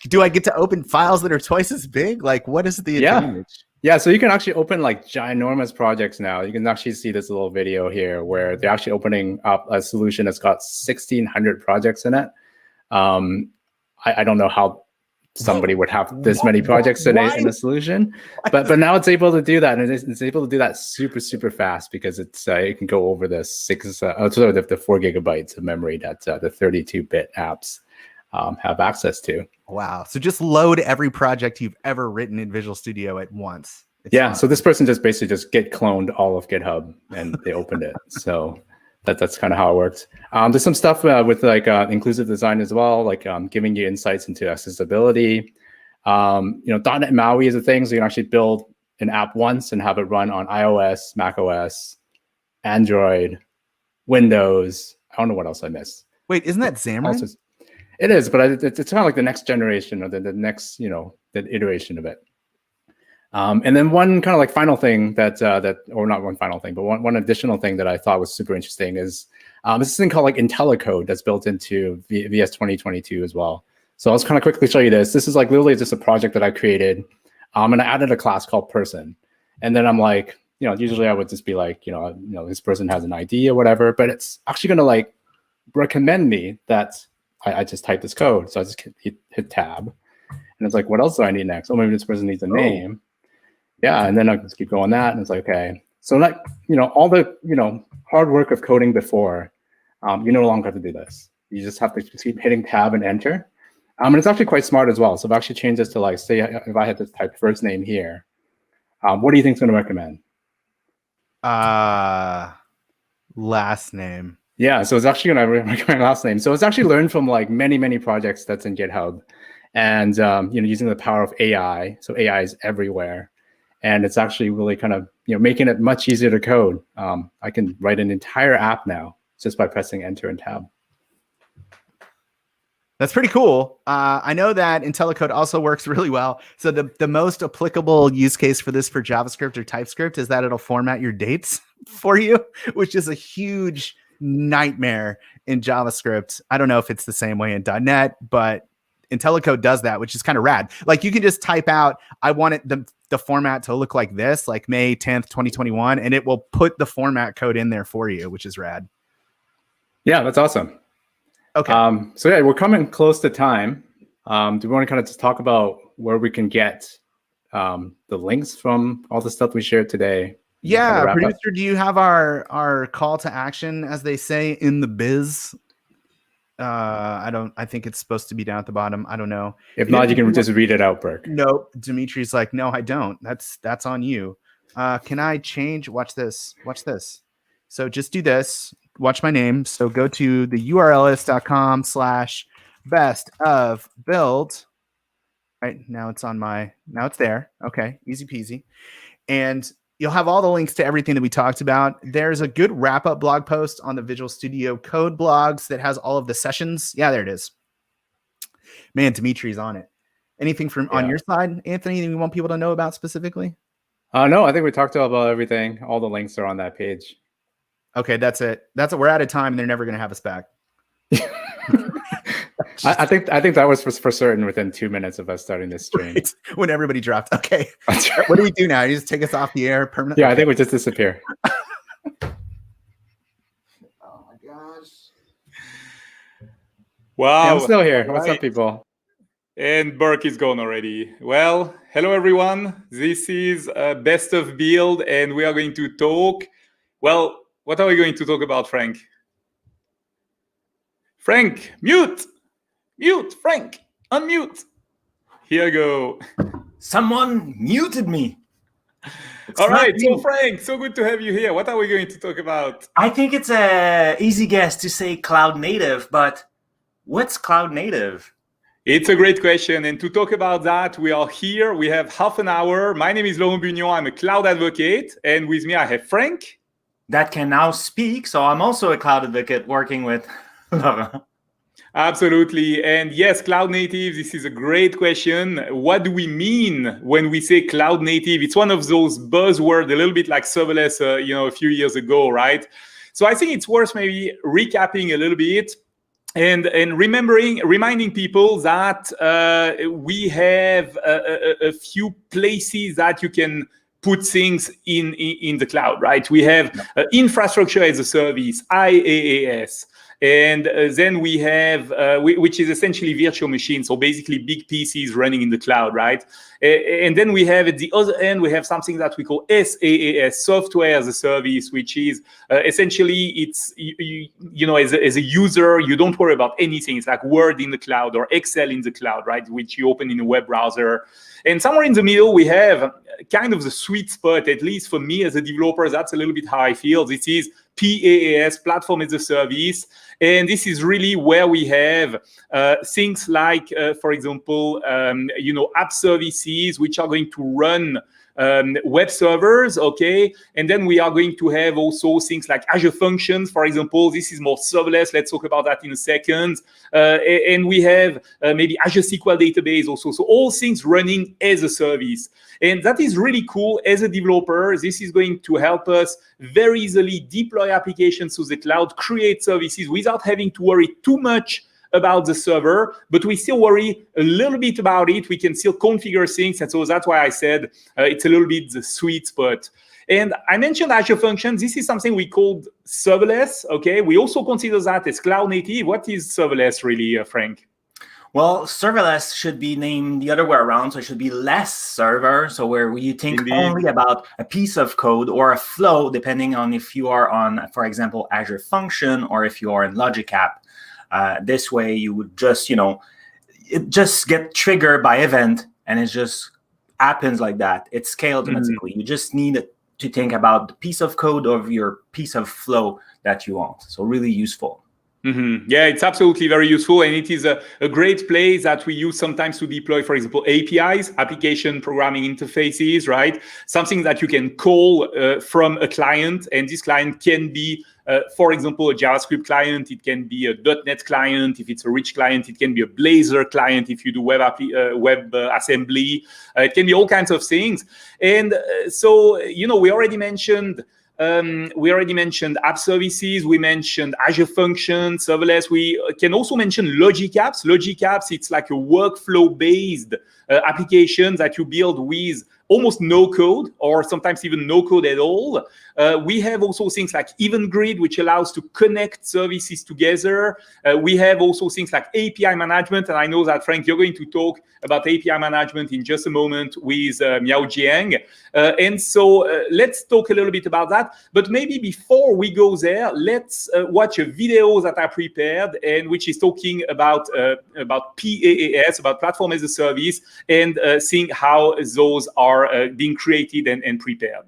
Do I get to open files that are twice as big? Like, what is the advantage? Yeah, so you can actually open like ginormous projects now. You can actually see this little video here where they're actually opening up a solution that's got 1,600 projects in it. I don't know how somebody would have this many projects in a solution, but now it's able to do that, and it's able to do that super fast because it can go over the the 4 gigabytes of memory that the 32-bit apps have access to. Wow! So just load every project you've ever written in Visual Studio at once. So this person just basically git cloned all of GitHub and they opened it. So that's kind of how it works. There's some stuff with like inclusive design as well, like giving you insights into accessibility. .NET MAUI is a thing, so you can actually build an app once and have it run on iOS, macOS, Android, Windows. I don't know what else I missed. Wait, isn't that Xamarin? It is, but it's kind of like the next generation or the next, the iteration of it. And then one kind of like final thing or not one final thing, but one additional thing that I thought was super interesting is this thing called like IntelliCode that's built into VS 2022 as well. So I'll just kind of quickly show you this. This is like literally just a project that I created. And I added a class called person. And then I'm like, usually I would just be like, this person has an ID or whatever, but it's actually going to like recommend me that I just type this code. So I just hit tab. And it's like, what else do I need next? Oh, maybe this person needs a name. Yeah, and then I just keep going that, and it's like, okay. So like, all the, hard work of coding before, you no longer have to do this. You just have to keep hitting tab and enter. And it's actually quite smart as well. So I've actually changed this to like, say if I had to type first name here, what do you think is going to recommend? Last name. Yeah, so it's actually going to recommend last name. So it's actually learned from like many projects that's in GitHub, and using the power of AI. So AI is everywhere, and it's actually really kind of making it much easier to code. I can write an entire app now just by pressing enter and tab. That's pretty cool. I know that IntelliCode also works really well. So the most applicable use case for this for JavaScript or TypeScript is that it'll format your dates for you, which is a huge nightmare in JavaScript. I don't know if it's the same way in .NET, but IntelliCode does that, which is kind of rad. Like you can just type out, I want it the format to look like this, like May 10th, 2021, and it will put the format code in there for you, which is rad. Yeah, that's awesome. Okay. So yeah, we're coming close to time. Do we want to kind of just talk about where we can get the links from all the stuff we shared today? Yeah, kind of producer, do you have our call to action, as they say in the biz? I think it's supposed to be down at the bottom. I don't know. If not, you can just read it out, Burke. Nope. Dimitri's like, no, I don't. That's on you. Can I change? Watch this. So just do this. Watch my name. So go to the urls.com/best of build. Right now it's there. Okay. Easy peasy. And you'll have all the links to everything that we talked about. There's a good wrap-up blog post on the Visual Studio Code blogs that has all of the sessions. Yeah, there it is. Man, Dimitri's on it. Anything on your side, Anthony, that you want people to know about specifically? No, I think we talked about everything. All the links are on that page. Okay, that's it. We're out of time, and they're never going to have us back. I think that was for certain within 2 minutes of us starting this stream. Right. When everybody dropped. Okay. What do we do now? You just take us off the air permanently? Yeah, I think we just disappear. Oh my gosh. Wow. Yeah, I'm still here. What's up, people? And Burke is gone already. Well, hello, everyone. This is Best of Build, and we are going to talk. Well, what are we going to talk about, Frank? Frank, mute. Mute, Frank, unmute. Here you go. Someone muted me. All right, so Frank, so good to have you here. What are we going to talk about? I think it's an easy guess to say cloud native, but what's cloud native? It's a great question. And to talk about that, we are here. We have half an hour. My name is Laurent Bugnon. I'm a cloud advocate. And with me, I have Frank. That can now speak. So I'm also a cloud advocate working with Laurent. Absolutely. And yes, cloud native, this is a great question. What do we mean when we say cloud native? It's one of those buzzwords, a little bit like serverless, a few years ago, right? So I think it's worth maybe recapping a little bit and reminding people that we have a few places that you can put things in the cloud, right? We have infrastructure as a service, IaaS. And then we have, which is essentially virtual machines, so basically big PCs running in the cloud, right? And then we have at the other end, we have something that we call SaaS, software as a service, which is essentially it's, as a user, you don't worry about anything. It's like Word in the cloud or Excel in the cloud, right? Which you open in a web browser. And somewhere in the middle, we have kind of the sweet spot, at least for me as a developer, that's a little bit how I feel. This is PaaS, platform as a service. And this is really where we have things like, for example, app services, which are going to run web servers, okay? And then we are going to have also things like Azure Functions, for example. This is more serverless. Let's talk about that in a second. And we have maybe Azure SQL database also. So all things running as a service. And that is really cool. As a developer, this is going to help us very easily deploy applications to the cloud, create services without having to worry too much about the server, but we still worry a little bit about it. We can still configure things. And so that's why I said it's a little bit the sweet spot. And I mentioned Azure Functions. This is something we called serverless, okay? We also consider that as cloud native. What is serverless really, Frank? Well, serverless should be named the other way around. So it should be less server. So where you think Indeed. only about a piece of code or a flow, depending on if you are on, for example, Azure Function or if you are in Logic App. This way you would just, it just get triggered by event and it just happens like that. It's scaled automatically. You just need to think about the piece of code of your piece of flow that you want. So really useful. Yeah, it's absolutely very useful. And it is a great place that we use sometimes to deploy, for example, APIs, application programming interfaces, right? Something that you can call from a client. And this client can be, for example, a JavaScript client. It can be a .NET client. If it's a rich client, it can be a Blazor client. If you do web assembly, it can be all kinds of things. And so, we already mentioned app services, we mentioned Azure Functions, serverless. We can also mention Logic Apps. Logic Apps, it's like a workflow-based application that you build with almost no code or sometimes even no code at all. We have also things like Event Grid, which allows to connect services together. We have also things like API management. And I know that, Frank, you're going to talk about API management in just a moment with Miao Jiang. And so let's talk a little bit about that. But maybe before we go there, let's watch a video that I prepared and which is talking about PaaS, about Platform as a Service, and seeing how those are being created and prepared.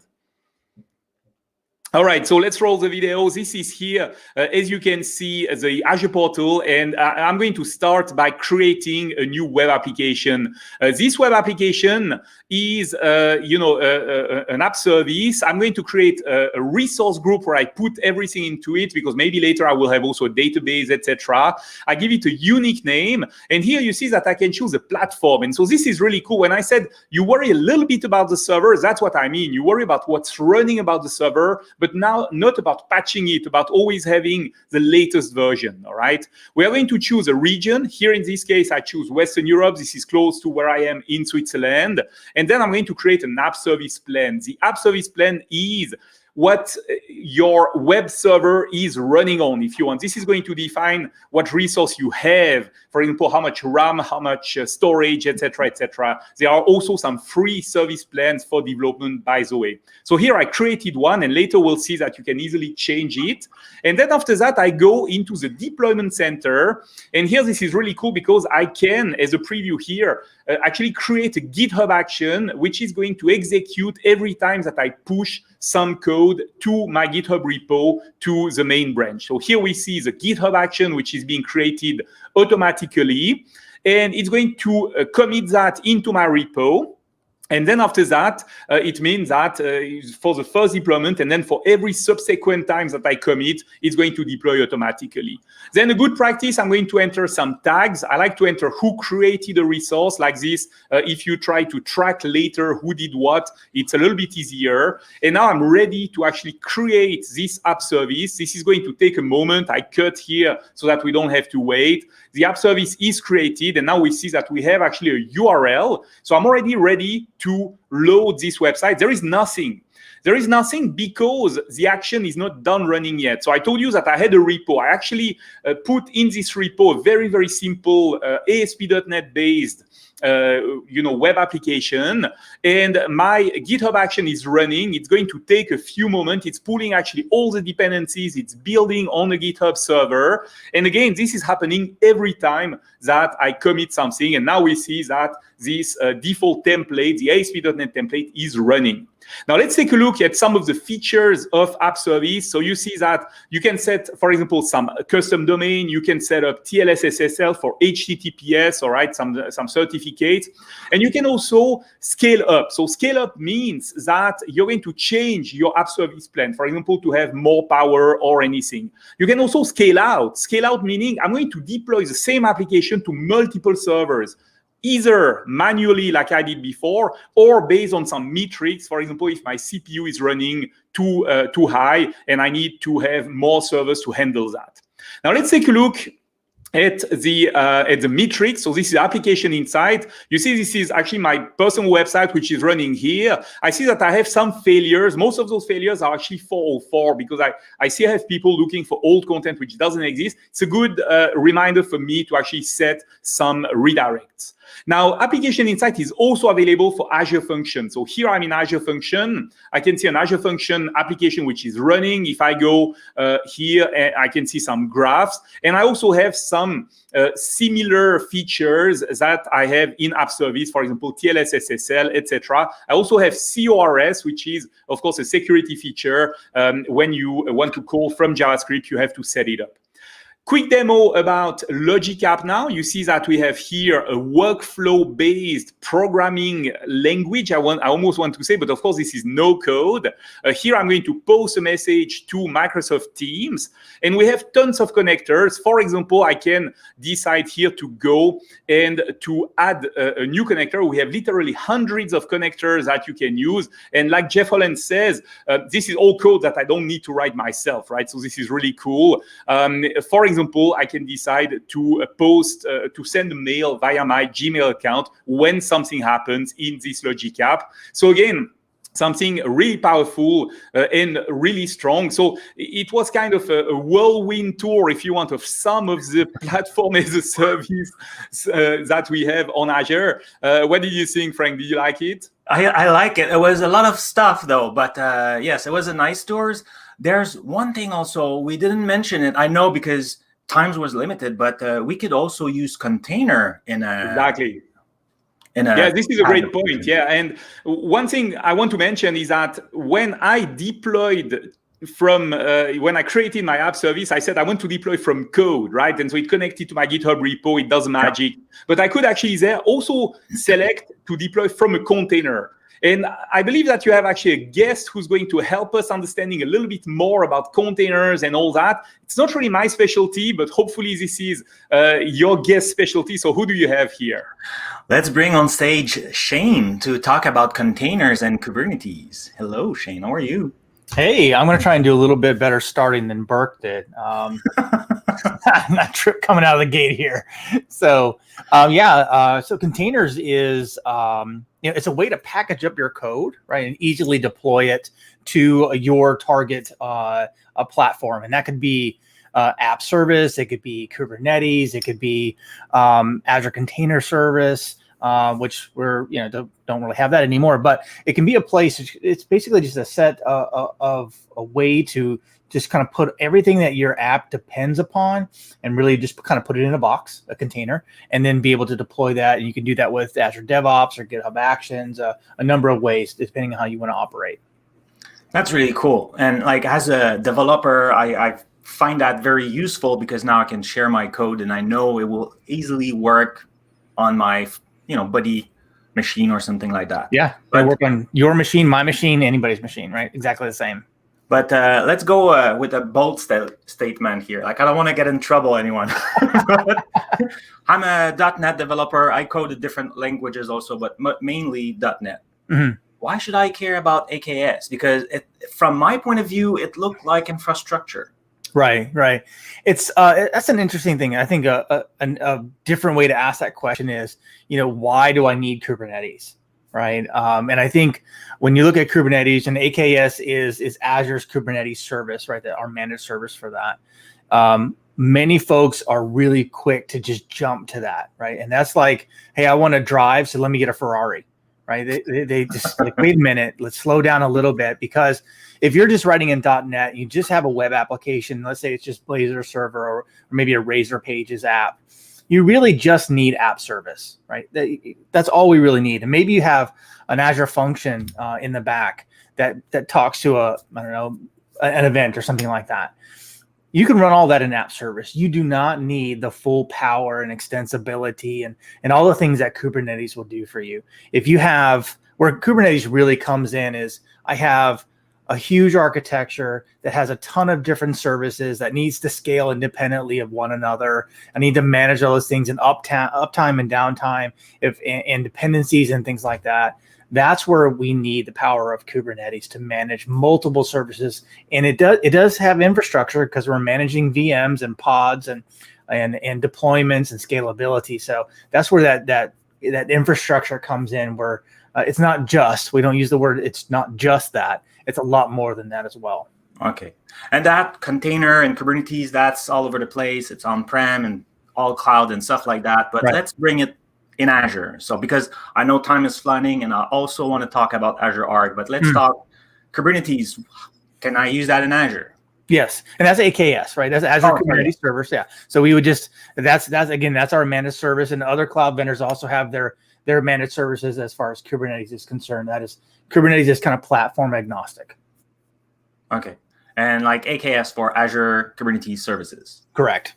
All right, so let's roll the video. This is here, as you can see, the Azure portal, and I'm going to start by creating a new web application. This web application is, an app service. I'm going to create a resource group where I put everything into it, because maybe later I will have also a database, etc. I give it a unique name, and here you see that I can choose a platform. And so this is really cool. When I said you worry a little bit about the server, that's what I mean. You worry about what's running about the server, but now not about patching it, about always having the latest version, all right? We are going to choose a region. Here in this case, I choose Western Europe. This is close to where I am in Switzerland. And then I'm going to create an app service plan. The app service plan is what your web server is running on, if you want. This is going to define what resource you have. For example, how much RAM, how much storage, etc., etc. There are also some free service plans for development, by the way. So here I created one, and later we'll see that you can easily change it. And then after that, I go into the deployment center. And here, this is really cool because I can, as a preview here, actually create a GitHub action, which is going to execute every time that I push some code to my GitHub repo to the main branch. So here we see the GitHub action, which is being created automatically, and it's going to commit that into my repo. And then after that, it means that for the first deployment, and then for every subsequent times that I commit, it's going to deploy automatically. Then a good practice, I'm going to enter some tags. I like to enter who created a resource like this. If you try to track later who did what, it's a little bit easier. And now I'm ready to actually create this app service. This is going to take a moment. I cut here so that we don't have to wait. The app service is created, and now we see that we have actually a URL. So I'm already ready to load this website. There is nothing. There is nothing because the action is not done running yet. So I told you that I had a repo. I actually put in this repo a very, very simple ASP.NET based web application, and my GitHub action is running. It's going to take a few moments. It's pulling actually all the dependencies. It's building on a GitHub server. And again, this is happening every time that I commit something. And now we see that this default template, the ASP.NET template, is running. Now let's take a look at some of the features of app service. So you see that you can set, for example, some custom domain. You can set up TLS SSL for HTTPS, all right, some certificates. And you can also scale up. So scale up means that you're going to change your app service plan, for example, to have more power or anything. You can also scale out. Scale out meaning I'm going to deploy the same application to multiple servers, either manually like I did before, or based on some metrics. For example, if my CPU is running too high and I need to have more servers to handle that. Now let's take a look at the metrics. So this is application insight. You see, this is actually my personal website, which is running here. I see that I have some failures. Most of those failures are actually 404 because I see I have people looking for old content which doesn't exist. It's a good reminder for me to actually set some redirects. Now, Application Insight is also available for Azure Function. So here I'm in Azure Function. I can see an Azure Function application which is running. If I go here, I can see some graphs. And I also have some similar features that I have in App Service, for example, TLS SSL, etc. I also have CORS, which is, of course, a security feature. When you want to call from JavaScript, you have to set it up. Quick demo about Logic App now. You see that we have here a workflow-based programming language, I almost want to say, but of course this is no code. Here I'm going to post a message to Microsoft Teams, and we have tons of connectors. For example, I can decide here to go and to add a new connector. We have literally hundreds of connectors that you can use. And like Jeff Holland says, this is all code that I don't need to write myself, right? So this is really cool. For example, I can decide to to send a mail via my Gmail account when something happens in this Logic app. So again, something really powerful and really strong. So it was kind of a whirlwind tour, if you want, of some of the platform as a service that we have on Azure. What did you think, Frank? Did you like it? I like it. It was a lot of stuff, though. But yes, it was a nice tours. There's one thing also, we didn't mention it. I know because times was limited, but we could also use container in a... Exactly. Yeah, this is a great point. Yeah, and one thing I want to mention is that when I deployed from when I created my app service, I said I want to deploy from code, right? And so it connected to my GitHub repo. It does magic, but I could actually there also select to deploy from a container. And I believe that you have actually a guest who's going to help us understanding a little bit more about containers and all that. It's not really my specialty, but hopefully this is your guest specialty. So who do you have here? Let's bring on stage Shane to talk about containers and Kubernetes. Hello, Shane. How are you? Hey, I'm going to try and do a little bit better starting than Burke did. I'm not coming out of the gate here. So, so containers is, it's a way to package up your code, right, and easily deploy it to your target a platform. And that could be app service, it could be Kubernetes, it could be Azure Container Service, which we're don't really have that anymore. But it can be a place. It's basically just a set of a way to just kind of put everything that your app depends upon, and really just kind of put it in a box, a container, and then be able to deploy that. And you can do that with Azure DevOps or GitHub Actions, a number of ways depending on how you want to operate. That's really cool. And like as a developer, I find that very useful because now I can share my code and I know it will easily work on my buddy machine or something like that. Yeah, I work on your machine, my machine, anybody's machine, right? Exactly the same. But let's go with a bold statement here. Like, I don't want to get in trouble, anyone. I'm a .NET developer. I code different languages also, but mainly .NET. Mm-hmm. Why should I care about AKS? Because from my point of view, it looked like infrastructure. Right. It's that's an interesting thing. I think a different way to ask that question is, why do I need Kubernetes? Right. And I think when you look at Kubernetes, and AKS is Azure's Kubernetes service, right? Our managed service for that. Many folks are really quick to just jump to that, right? And that's like, hey, I want to drive, so let me get a Ferrari, right? They just like, wait a minute, let's slow down a little bit, because if you're just writing in .NET, you just have a web application. Let's say it's just Blazor server or maybe a Razor Pages app. You really just need app service, right? That's all we really need. And maybe you have an Azure function in the back that talks to an event or something like that. You can run all that in app service. You do not need the full power and extensibility and all the things that Kubernetes will do for you. If you have, where Kubernetes really comes in is, I have a huge architecture that has a ton of different services that needs to scale independently of one another. I need to manage all those things in uptime and downtime, and dependencies and things like that. That's where we need the power of Kubernetes to manage multiple services. And it does have infrastructure because we're managing VMs and pods and and deployments and scalability. So that's where that infrastructure comes in, where it's not just, we don't use the word, it's not just that, it's a lot more than that as well. Okay. And that container and Kubernetes, that's all over the place. It's on-prem and all cloud and stuff like that. But let's bring it in Azure. So because I know time is flying and I also want to talk about Azure Arc, but let's talk Kubernetes. Can I use that in Azure? Yes, and that's AKS, right? That's Azure Kubernetes Service. Yeah. So we would just, that's our managed service, and other cloud vendors also have their managed services as far as Kubernetes is concerned. That is, Kubernetes is kind of platform agnostic. Okay. And like AKS for Azure Kubernetes services. Correct.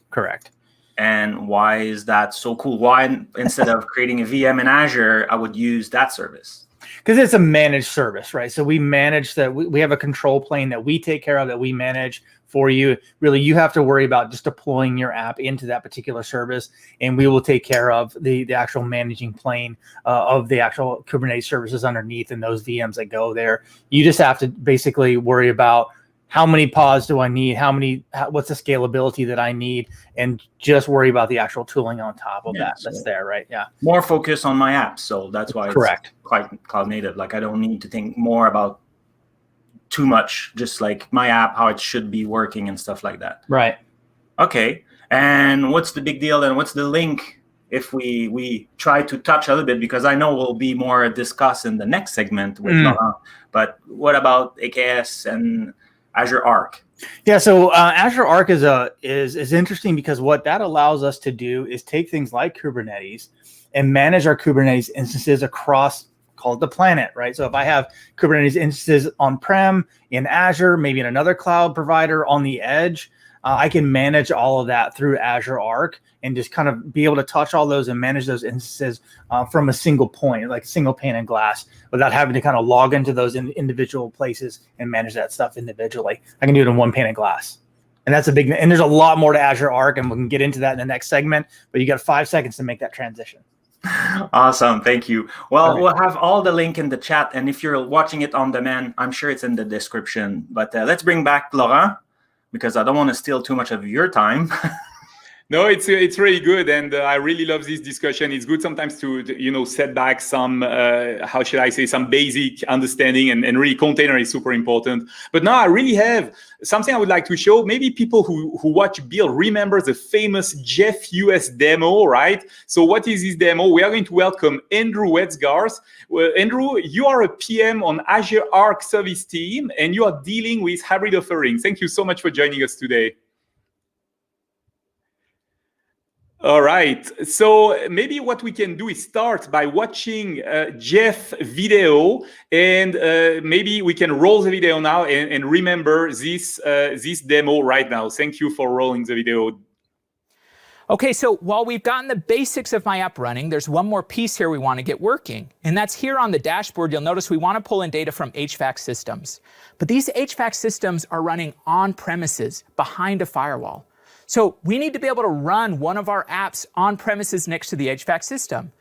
And why is that so cool? Why, instead of creating a VM in Azure, I would use that service? Because it's a managed service, right? So we manage that. We have a control plane that we take care of, that we manage for you. Really, you have to worry about just deploying your app into that particular service, and we will take care of the actual managing plane of the actual Kubernetes services underneath and those VMs that go there. You just have to basically worry about how many pods do I need, what's the scalability that I need, and just worry about the actual tooling on top of that. That's there, right? Yeah. More focus on my apps, so that's why it's quite cloud native. Like I don't need to think more about too much, just like my app, how it should be working and stuff like that. Right. Okay. And what's the big deal then? What's the link if we try to touch a little bit, because I know we'll be more discussed in the next segment with Laurent, but what about AKS and Azure Arc? Yeah, so Azure Arc is interesting, because what that allows us to do is take things like Kubernetes and manage our Kubernetes instances across, call it the planet, right? So if I have Kubernetes instances on-prem, in Azure, maybe in another cloud provider, on the edge, I can manage all of that through Azure Arc and just kind of be able to touch all those and manage those instances from a single point, like a single pane of glass, without having to kind of log into those individual places and manage that stuff individually. I can do it in one pane of glass. And that's a big, and there's a lot more to Azure Arc, and we can get into that in the next segment, but you got 5 seconds to make that transition. Awesome. Thank you. Well, we'll have all the link in the chat. And if you're watching it on demand, I'm sure it's in the description. But let's bring back Laurent, because I don't want to steal too much of your time. No, it's really good, and I really love this discussion. It's good sometimes to set back some how should I say, some basic understanding, and really container is super important. But now I really have something I would like to show. Maybe people who watch Build remember the famous Jeff US demo, right? So what is this demo? We are going to welcome Andrew Wetzgarth. Well, Andrew, you are a PM on Azure Arc Service team, and you are dealing with hybrid offerings. Thank you so much for joining us today. All right, so maybe what we can do is start by watching Jeff video, and maybe we can roll the video now and remember this demo right now. Thank you for rolling the video. Okay, so while we've gotten the basics of my app running, there's one more piece here we want to get working. And that's here on the dashboard. You'll notice we want to pull in data from HVAC systems. But these HVAC systems are running on premises behind a firewall. So we need to be able to run one of our apps on premises next to the HVAC system.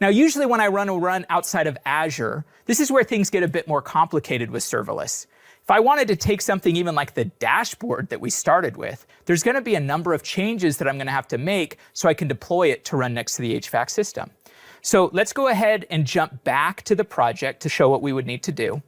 Now, usually when I run outside of Azure, this is where things get a bit more complicated with serverless. If I wanted to take something even like the dashboard that we started with, there's going to be a number of changes that I'm going to have to make so I can deploy it to run next to the HVAC system. So let's go ahead and jump back to the project to show what we would need to do.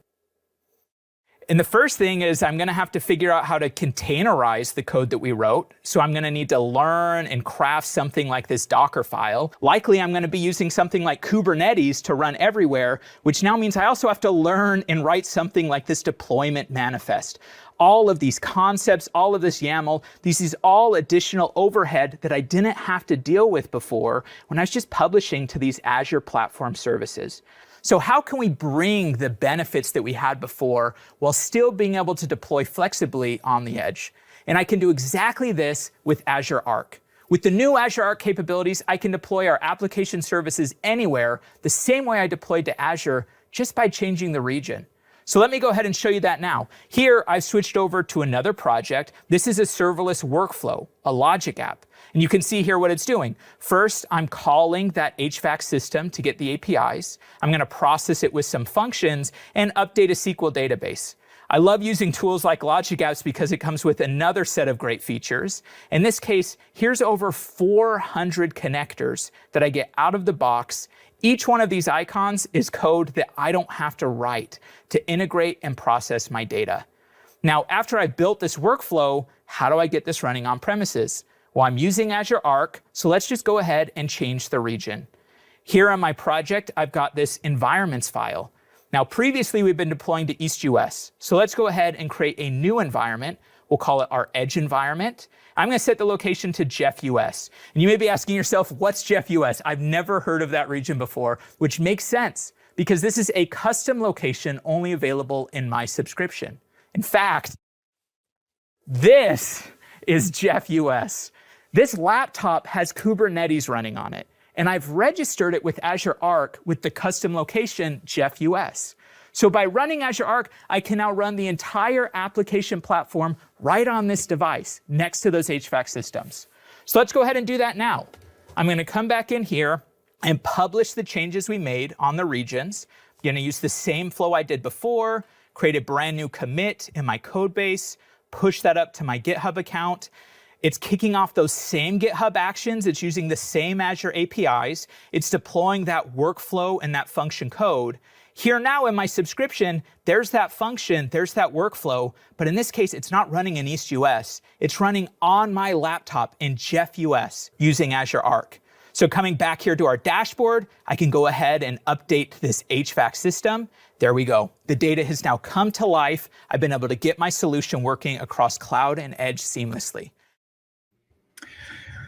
And the first thing is I'm going to have to figure out how to containerize the code that we wrote. So I'm going to need to learn and craft something like this Docker file. Likely, I'm going to be using something like Kubernetes to run everywhere, which now means I also have to learn and write something like this deployment manifest. All of these concepts, all of this YAML, this is all additional overhead that I didn't have to deal with before when I was just publishing to these Azure platform services. So how can we bring the benefits that we had before while still being able to deploy flexibly on the edge? And I can do exactly this with Azure Arc. With the new Azure Arc capabilities, I can deploy our application services anywhere the same way I deployed to Azure, just by changing the region. So let me go ahead and show you that now. Here, I've switched over to another project. This is a serverless workflow, a logic app. And you can see here what it's doing. First, I'm calling that HVAC system to get the APIs. I'm going to process it with some functions and update a SQL database. I love using tools like Logic Apps because it comes with another set of great features. In this case, here's over 400 connectors that I get out of the box. Each one of these icons is code that I don't have to write to integrate and process my data. Now, after I built this workflow, how do I get this running on premises? Well, I'm using Azure Arc, so let's just go ahead and change the region. Here on my project, I've got this environments file. Now, previously, we've been deploying to East US. So let's go ahead and create a new environment. We'll call it our edge environment. I'm going to set the location to Jeff US. And you may be asking yourself, what's Jeff US? I've never heard of that region before, which makes sense because this is a custom location only available in my subscription. In fact, this is Jeff US. This laptop has Kubernetes running on it. And I've registered it with Azure Arc with the custom location Jeff US. So by running Azure Arc, I can now run the entire application platform right on this device next to those HVAC systems. So let's go ahead and do that now. I'm going to come back in here and publish the changes we made on the regions. I'm going to use the same flow I did before, create a brand new commit in my code base, push that up to my GitHub account. It's kicking off those same GitHub actions. It's using the same Azure APIs. It's deploying that workflow and that function code. Here now in my subscription, there's that function, there's that workflow, but in this case, it's not running in East US. It's running on my laptop in Jeff US using Azure Arc. So coming back here to our dashboard, I can go ahead and update this HVAC system. There we go. The data has now come to life. I've been able to get my solution working across cloud and edge seamlessly.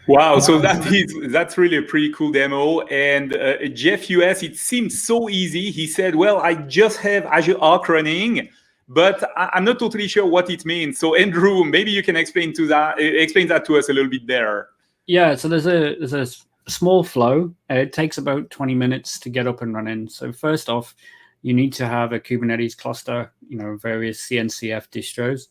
Wow, so that's really a pretty cool demo. And Jeff US, it seems so easy. He said, well, I just have Azure Arc running, but I'm not totally sure what it means. So Andrew, maybe you can explain that to us a little bit there. Yeah, so there's a small flow. It takes about 20 minutes to get up and running. So first off, you need to have a Kubernetes cluster, various CNCF distros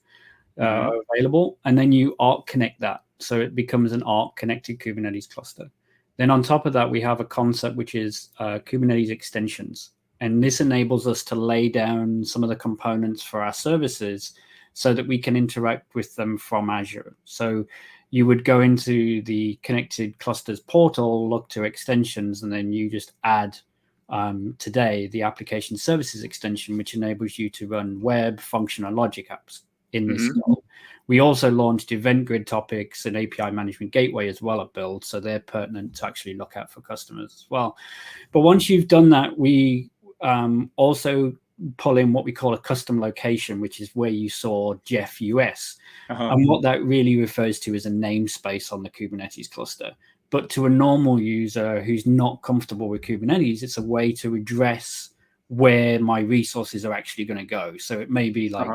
available, and then you Arc connect that. So it becomes an Arc connected Kubernetes cluster. Then on top of that, we have a concept which is Kubernetes extensions. And this enables us to lay down some of the components for our services so that we can interact with them from Azure. So you would go into the connected clusters portal, look to extensions, and then you just add today the application services extension, which enables you to run web, function, and logic apps in this tool. We also launched event grid topics and API management gateway as well at Build, so they're pertinent to actually look at for customers as well. But once you've done that, we also pull in what we call a custom location, which is where you saw Jeff US. And what that really refers to is a namespace on the Kubernetes cluster. But to a normal user who's not comfortable with Kubernetes, it's a way to address where my resources are actually going to go. So it may be like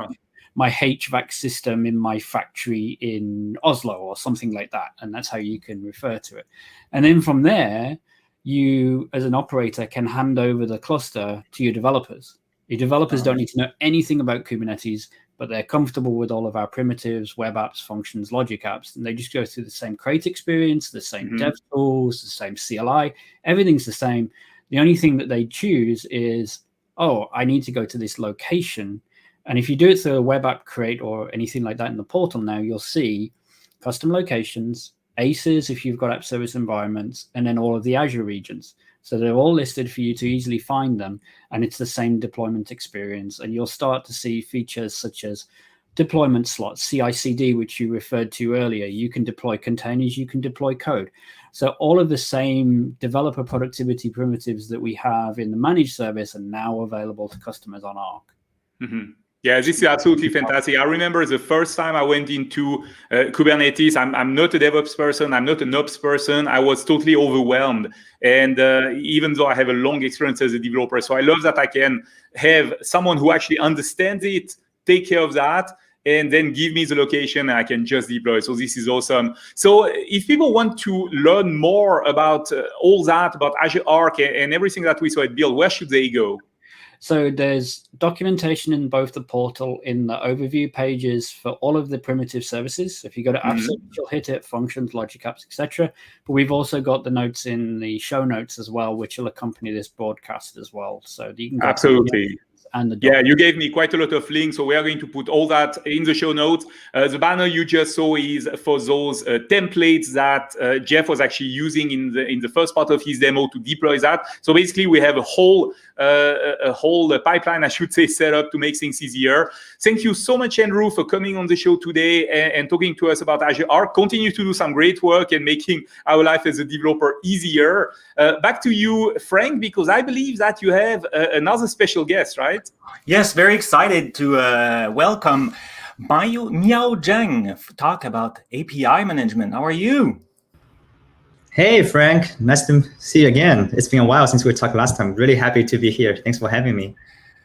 my HVAC system in my factory in Oslo or something like that. And that's how you can refer to it. And then from there, you as an operator can hand over the cluster to your developers. Your developers don't need to know anything about Kubernetes, but they're comfortable with all of our primitives, web apps, functions, logic apps, and they just go through the same crate experience, the same dev tools, the same CLI, everything's the same. The only thing that they choose is, oh, I need to go to this location. And if you do it through a web app crate or anything like that in the portal now, you'll see custom locations, ACEs if you've got app service environments, and then all of the Azure regions. So they're all listed for you to easily find them, and it's the same deployment experience. And you'll start to see features such as deployment slots, CI/CD, which you referred to earlier. You can deploy containers, you can deploy code. So all of the same developer productivity primitives that we have in the managed service are now available to customers on Arc. Yeah, this is absolutely fantastic. I remember the first time I went into Kubernetes, I'm not a DevOps person, I'm not an Ops person. I was totally overwhelmed. And even though I have a long experience as a developer, so I love that I can have someone who actually understands it, take care of that, and then give me the location and I can just deploy. So this is awesome. So if people want to learn more about all that, about Azure Arc and everything that we saw at Build, where should they go? So there's documentation in both the portal, in the overview pages for all of the primitive services. So if you go to apps, you'll hit it, functions, logic apps, etc. But we've also got the notes in the show notes as well, which will accompany this broadcast as well. So you can go and the Yeah, you gave me quite a lot of links, so we are going to put all that in the show notes. The banner you just saw is for those templates that Jeff was actually using in the first part of his demo to deploy that. So basically, we have a whole pipeline, I should say, set up to make things easier. Thank you so much, Andrew, for coming on the show today and talking to us about Azure Arc. Continue to do some great work and making our life as a developer easier. Back to you, Frank, because I believe that you have another special guest, right? Yes, very excited to welcome Miao Zhang talk about API management. How are you? Hey, Frank. Nice to see you again. It's been a while since we talked last time. Really happy to be here. Thanks for having me.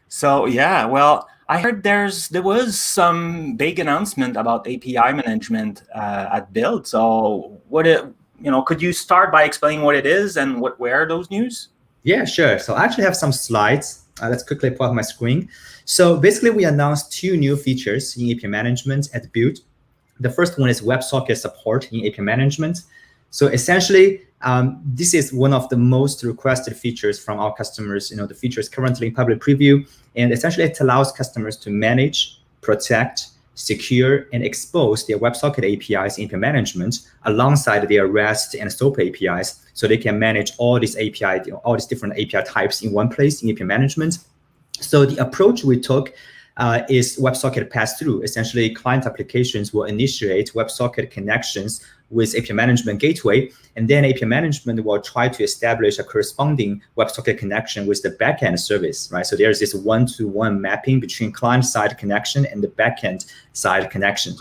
So yeah, well, I heard there was some big announcement about API management at Build. So could you start by explaining what it is and where are those news? Yeah, sure. So I actually have some slides. Let's quickly pull up my screen. So basically, we announced 2 new features in API management at Build. The first one is WebSocket support in API management. So essentially, this is one of the most requested features from our customers. The feature is currently in public preview, and essentially it allows customers to manage, protect, secure, and expose their WebSocket APIs in API management alongside their REST and SOAP APIs, so they can manage all these API, all these different API types in one place in API management. So the approach we took is WebSocket pass-through. Essentially, client applications will initiate WebSocket connections with API management gateway, and then API management will try to establish a corresponding WebSocket connection with the backend service, right? So there's this one-to-one mapping between client-side connection and the backend side connection.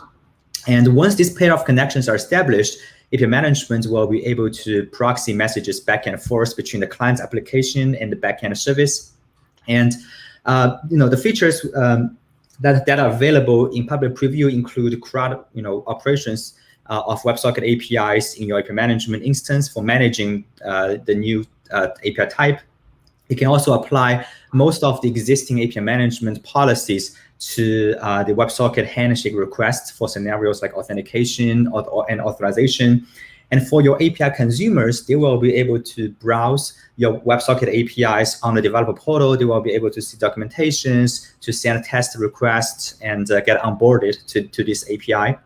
And once this pair of connections are established, API management will be able to proxy messages back and forth between the client application and the backend service. And the features that are available in public preview include CRUD, operations of WebSocket APIs in your API management instance for managing the new API type. You can also apply most of the existing API management policies to the WebSocket handshake requests for scenarios like authentication and authorization. And for your API consumers, they will be able to browse your WebSocket APIs on the developer portal. They will be able to see documentations, to send test requests, and get onboarded to this API.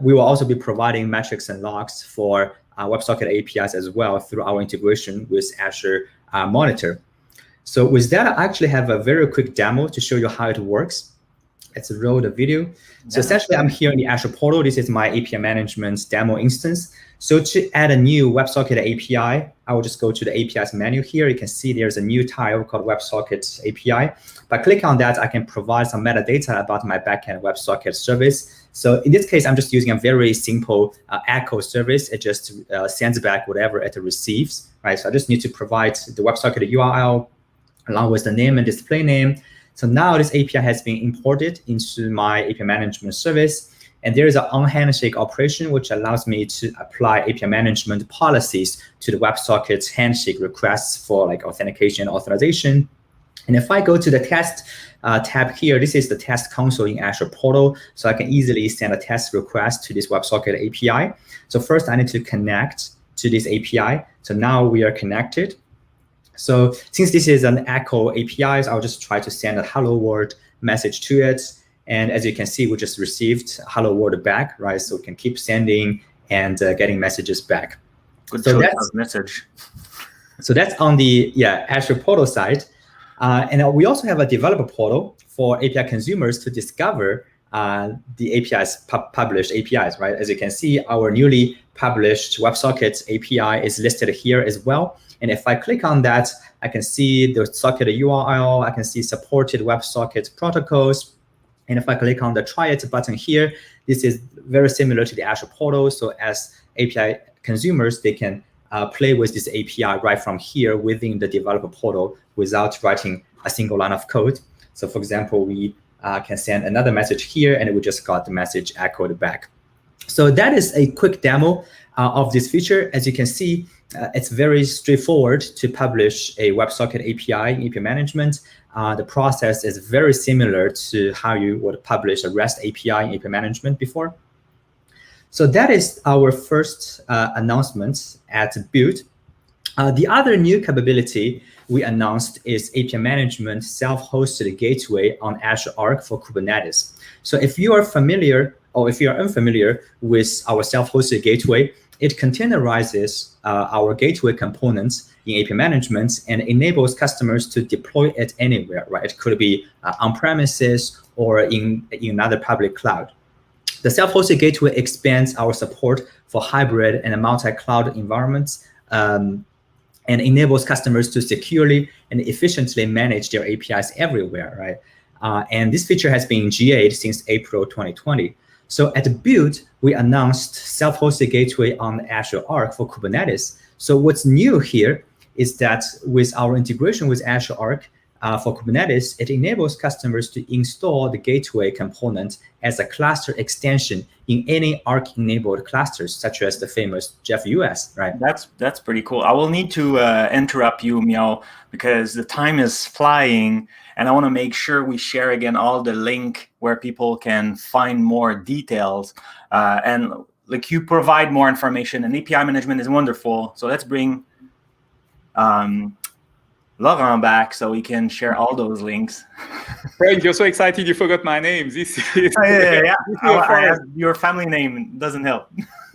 We will also be providing metrics and logs for WebSocket APIs as well through our integration with Azure Monitor. So with that, I actually have a very quick demo to show you how it works. Let's roll the video. So essentially, I'm here in the Azure portal. This is my API management demo instance. So to add a new WebSocket API, I will just go to the APIs menu here. You can see there's a new tile called WebSocket API. By clicking on that, I can provide some metadata about my backend WebSocket service. So in this case, I'm just using a very simple echo service. It just sends back whatever it receives, right? So I just need to provide the WebSocket URL along with the name and display name. So now this API has been imported into my API management service. And there is an on-handshake operation, which allows me to apply API management policies to the WebSocket handshake requests for like authentication and authorization. And if I go to the test tab here, this is the test console in Azure portal. So I can easily send a test request to this WebSocket API. So first I need to connect to this API. So now we are connected. So since this is an echo API, I'll just try to send a hello world message to it. And as you can see, we just received hello world back, right? So we can keep sending and getting messages back. Good choice message. So that's on the Azure portal side. And we also have a developer portal for API consumers to discover the APIs, published APIs, right? As you can see, our newly published WebSocket API is listed here as well. And if I click on that, I can see the socket URL, I can see supported WebSocket protocols. And if I click on the try it button here, this is very similar to the Azure portal. So as API consumers, they can play with this API right from here within the developer portal without writing a single line of code. So for example, we can send another message here and we just got the message echoed back. So that is a quick demo of this feature. As you can see, it's very straightforward to publish a WebSocket API in API management. The process is very similar to how you would publish a REST API in API management before. So that is our first announcement at Build. The other new capability we announced is API management self-hosted gateway on Azure Arc for Kubernetes. So if you are familiar or if you are unfamiliar with our self-hosted gateway, it containerizes our gateway components in API management and enables customers to deploy it anywhere, right? It could be on-premises or in another public cloud. The self-hosted gateway expands our support for hybrid and multi-cloud environments and enables customers to securely and efficiently manage their APIs everywhere, right? And this feature has been GA'd since April 2020. So at Build, we announced self-hosted gateway on Azure Arc for Kubernetes. So what's new here is that with our integration with Azure Arc for Kubernetes, it enables customers to install the gateway component as a cluster extension in any Arc-enabled clusters, such as the famous Jeff US, right? That's pretty cool. I will need to interrupt you, Miao, because the time is flying, and I want to make sure we share again all the link where people can find more details. And like you provide more information, and API management is wonderful. So let's bring Laurent back so we can share all those links. Frank, you're so excited you forgot my name. This is your family name doesn't help.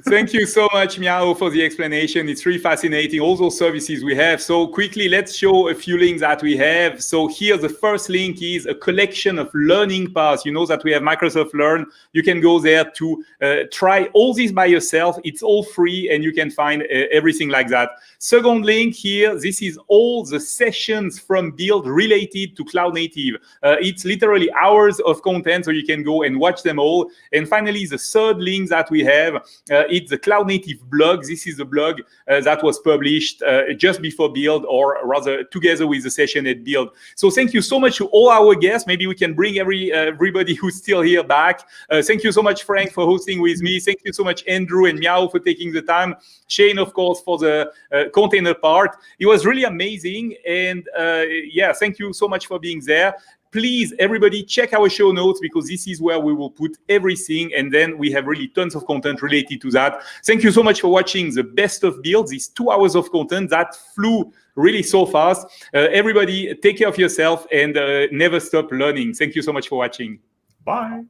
Thank you so much, Miao, for the explanation. It's really fascinating, all those services we have. So quickly, let's show a few links that we have. So here, the first link is a collection of learning paths. You know that we have Microsoft Learn. You can go there to try all this by yourself. It's all free, and you can find everything like that. Second link here, this is all the sessions from Build related to Cloud Native. It's literally hours of content, so you can go and watch them all. And finally, the third link that we have, it's the Cloud Native blog. This is a blog that was published just before Build, or rather together with the session at Build. So thank you so much to all our guests. Maybe we can bring everybody who's still here back. Thank you so much, Frank, for hosting with me. Thank you so much, Andrew and Miao, for taking the time. Shane, of course, for the container part. It was really amazing. And yeah, thank you so much for being there. Please, everybody, check our show notes, because this is where we will put everything. And then we have really tons of content related to that. Thank you so much for watching the best of Build, these 2 hours of content that flew really so fast. Everybody, take care of yourself and never stop learning. Thank you so much for watching. Bye.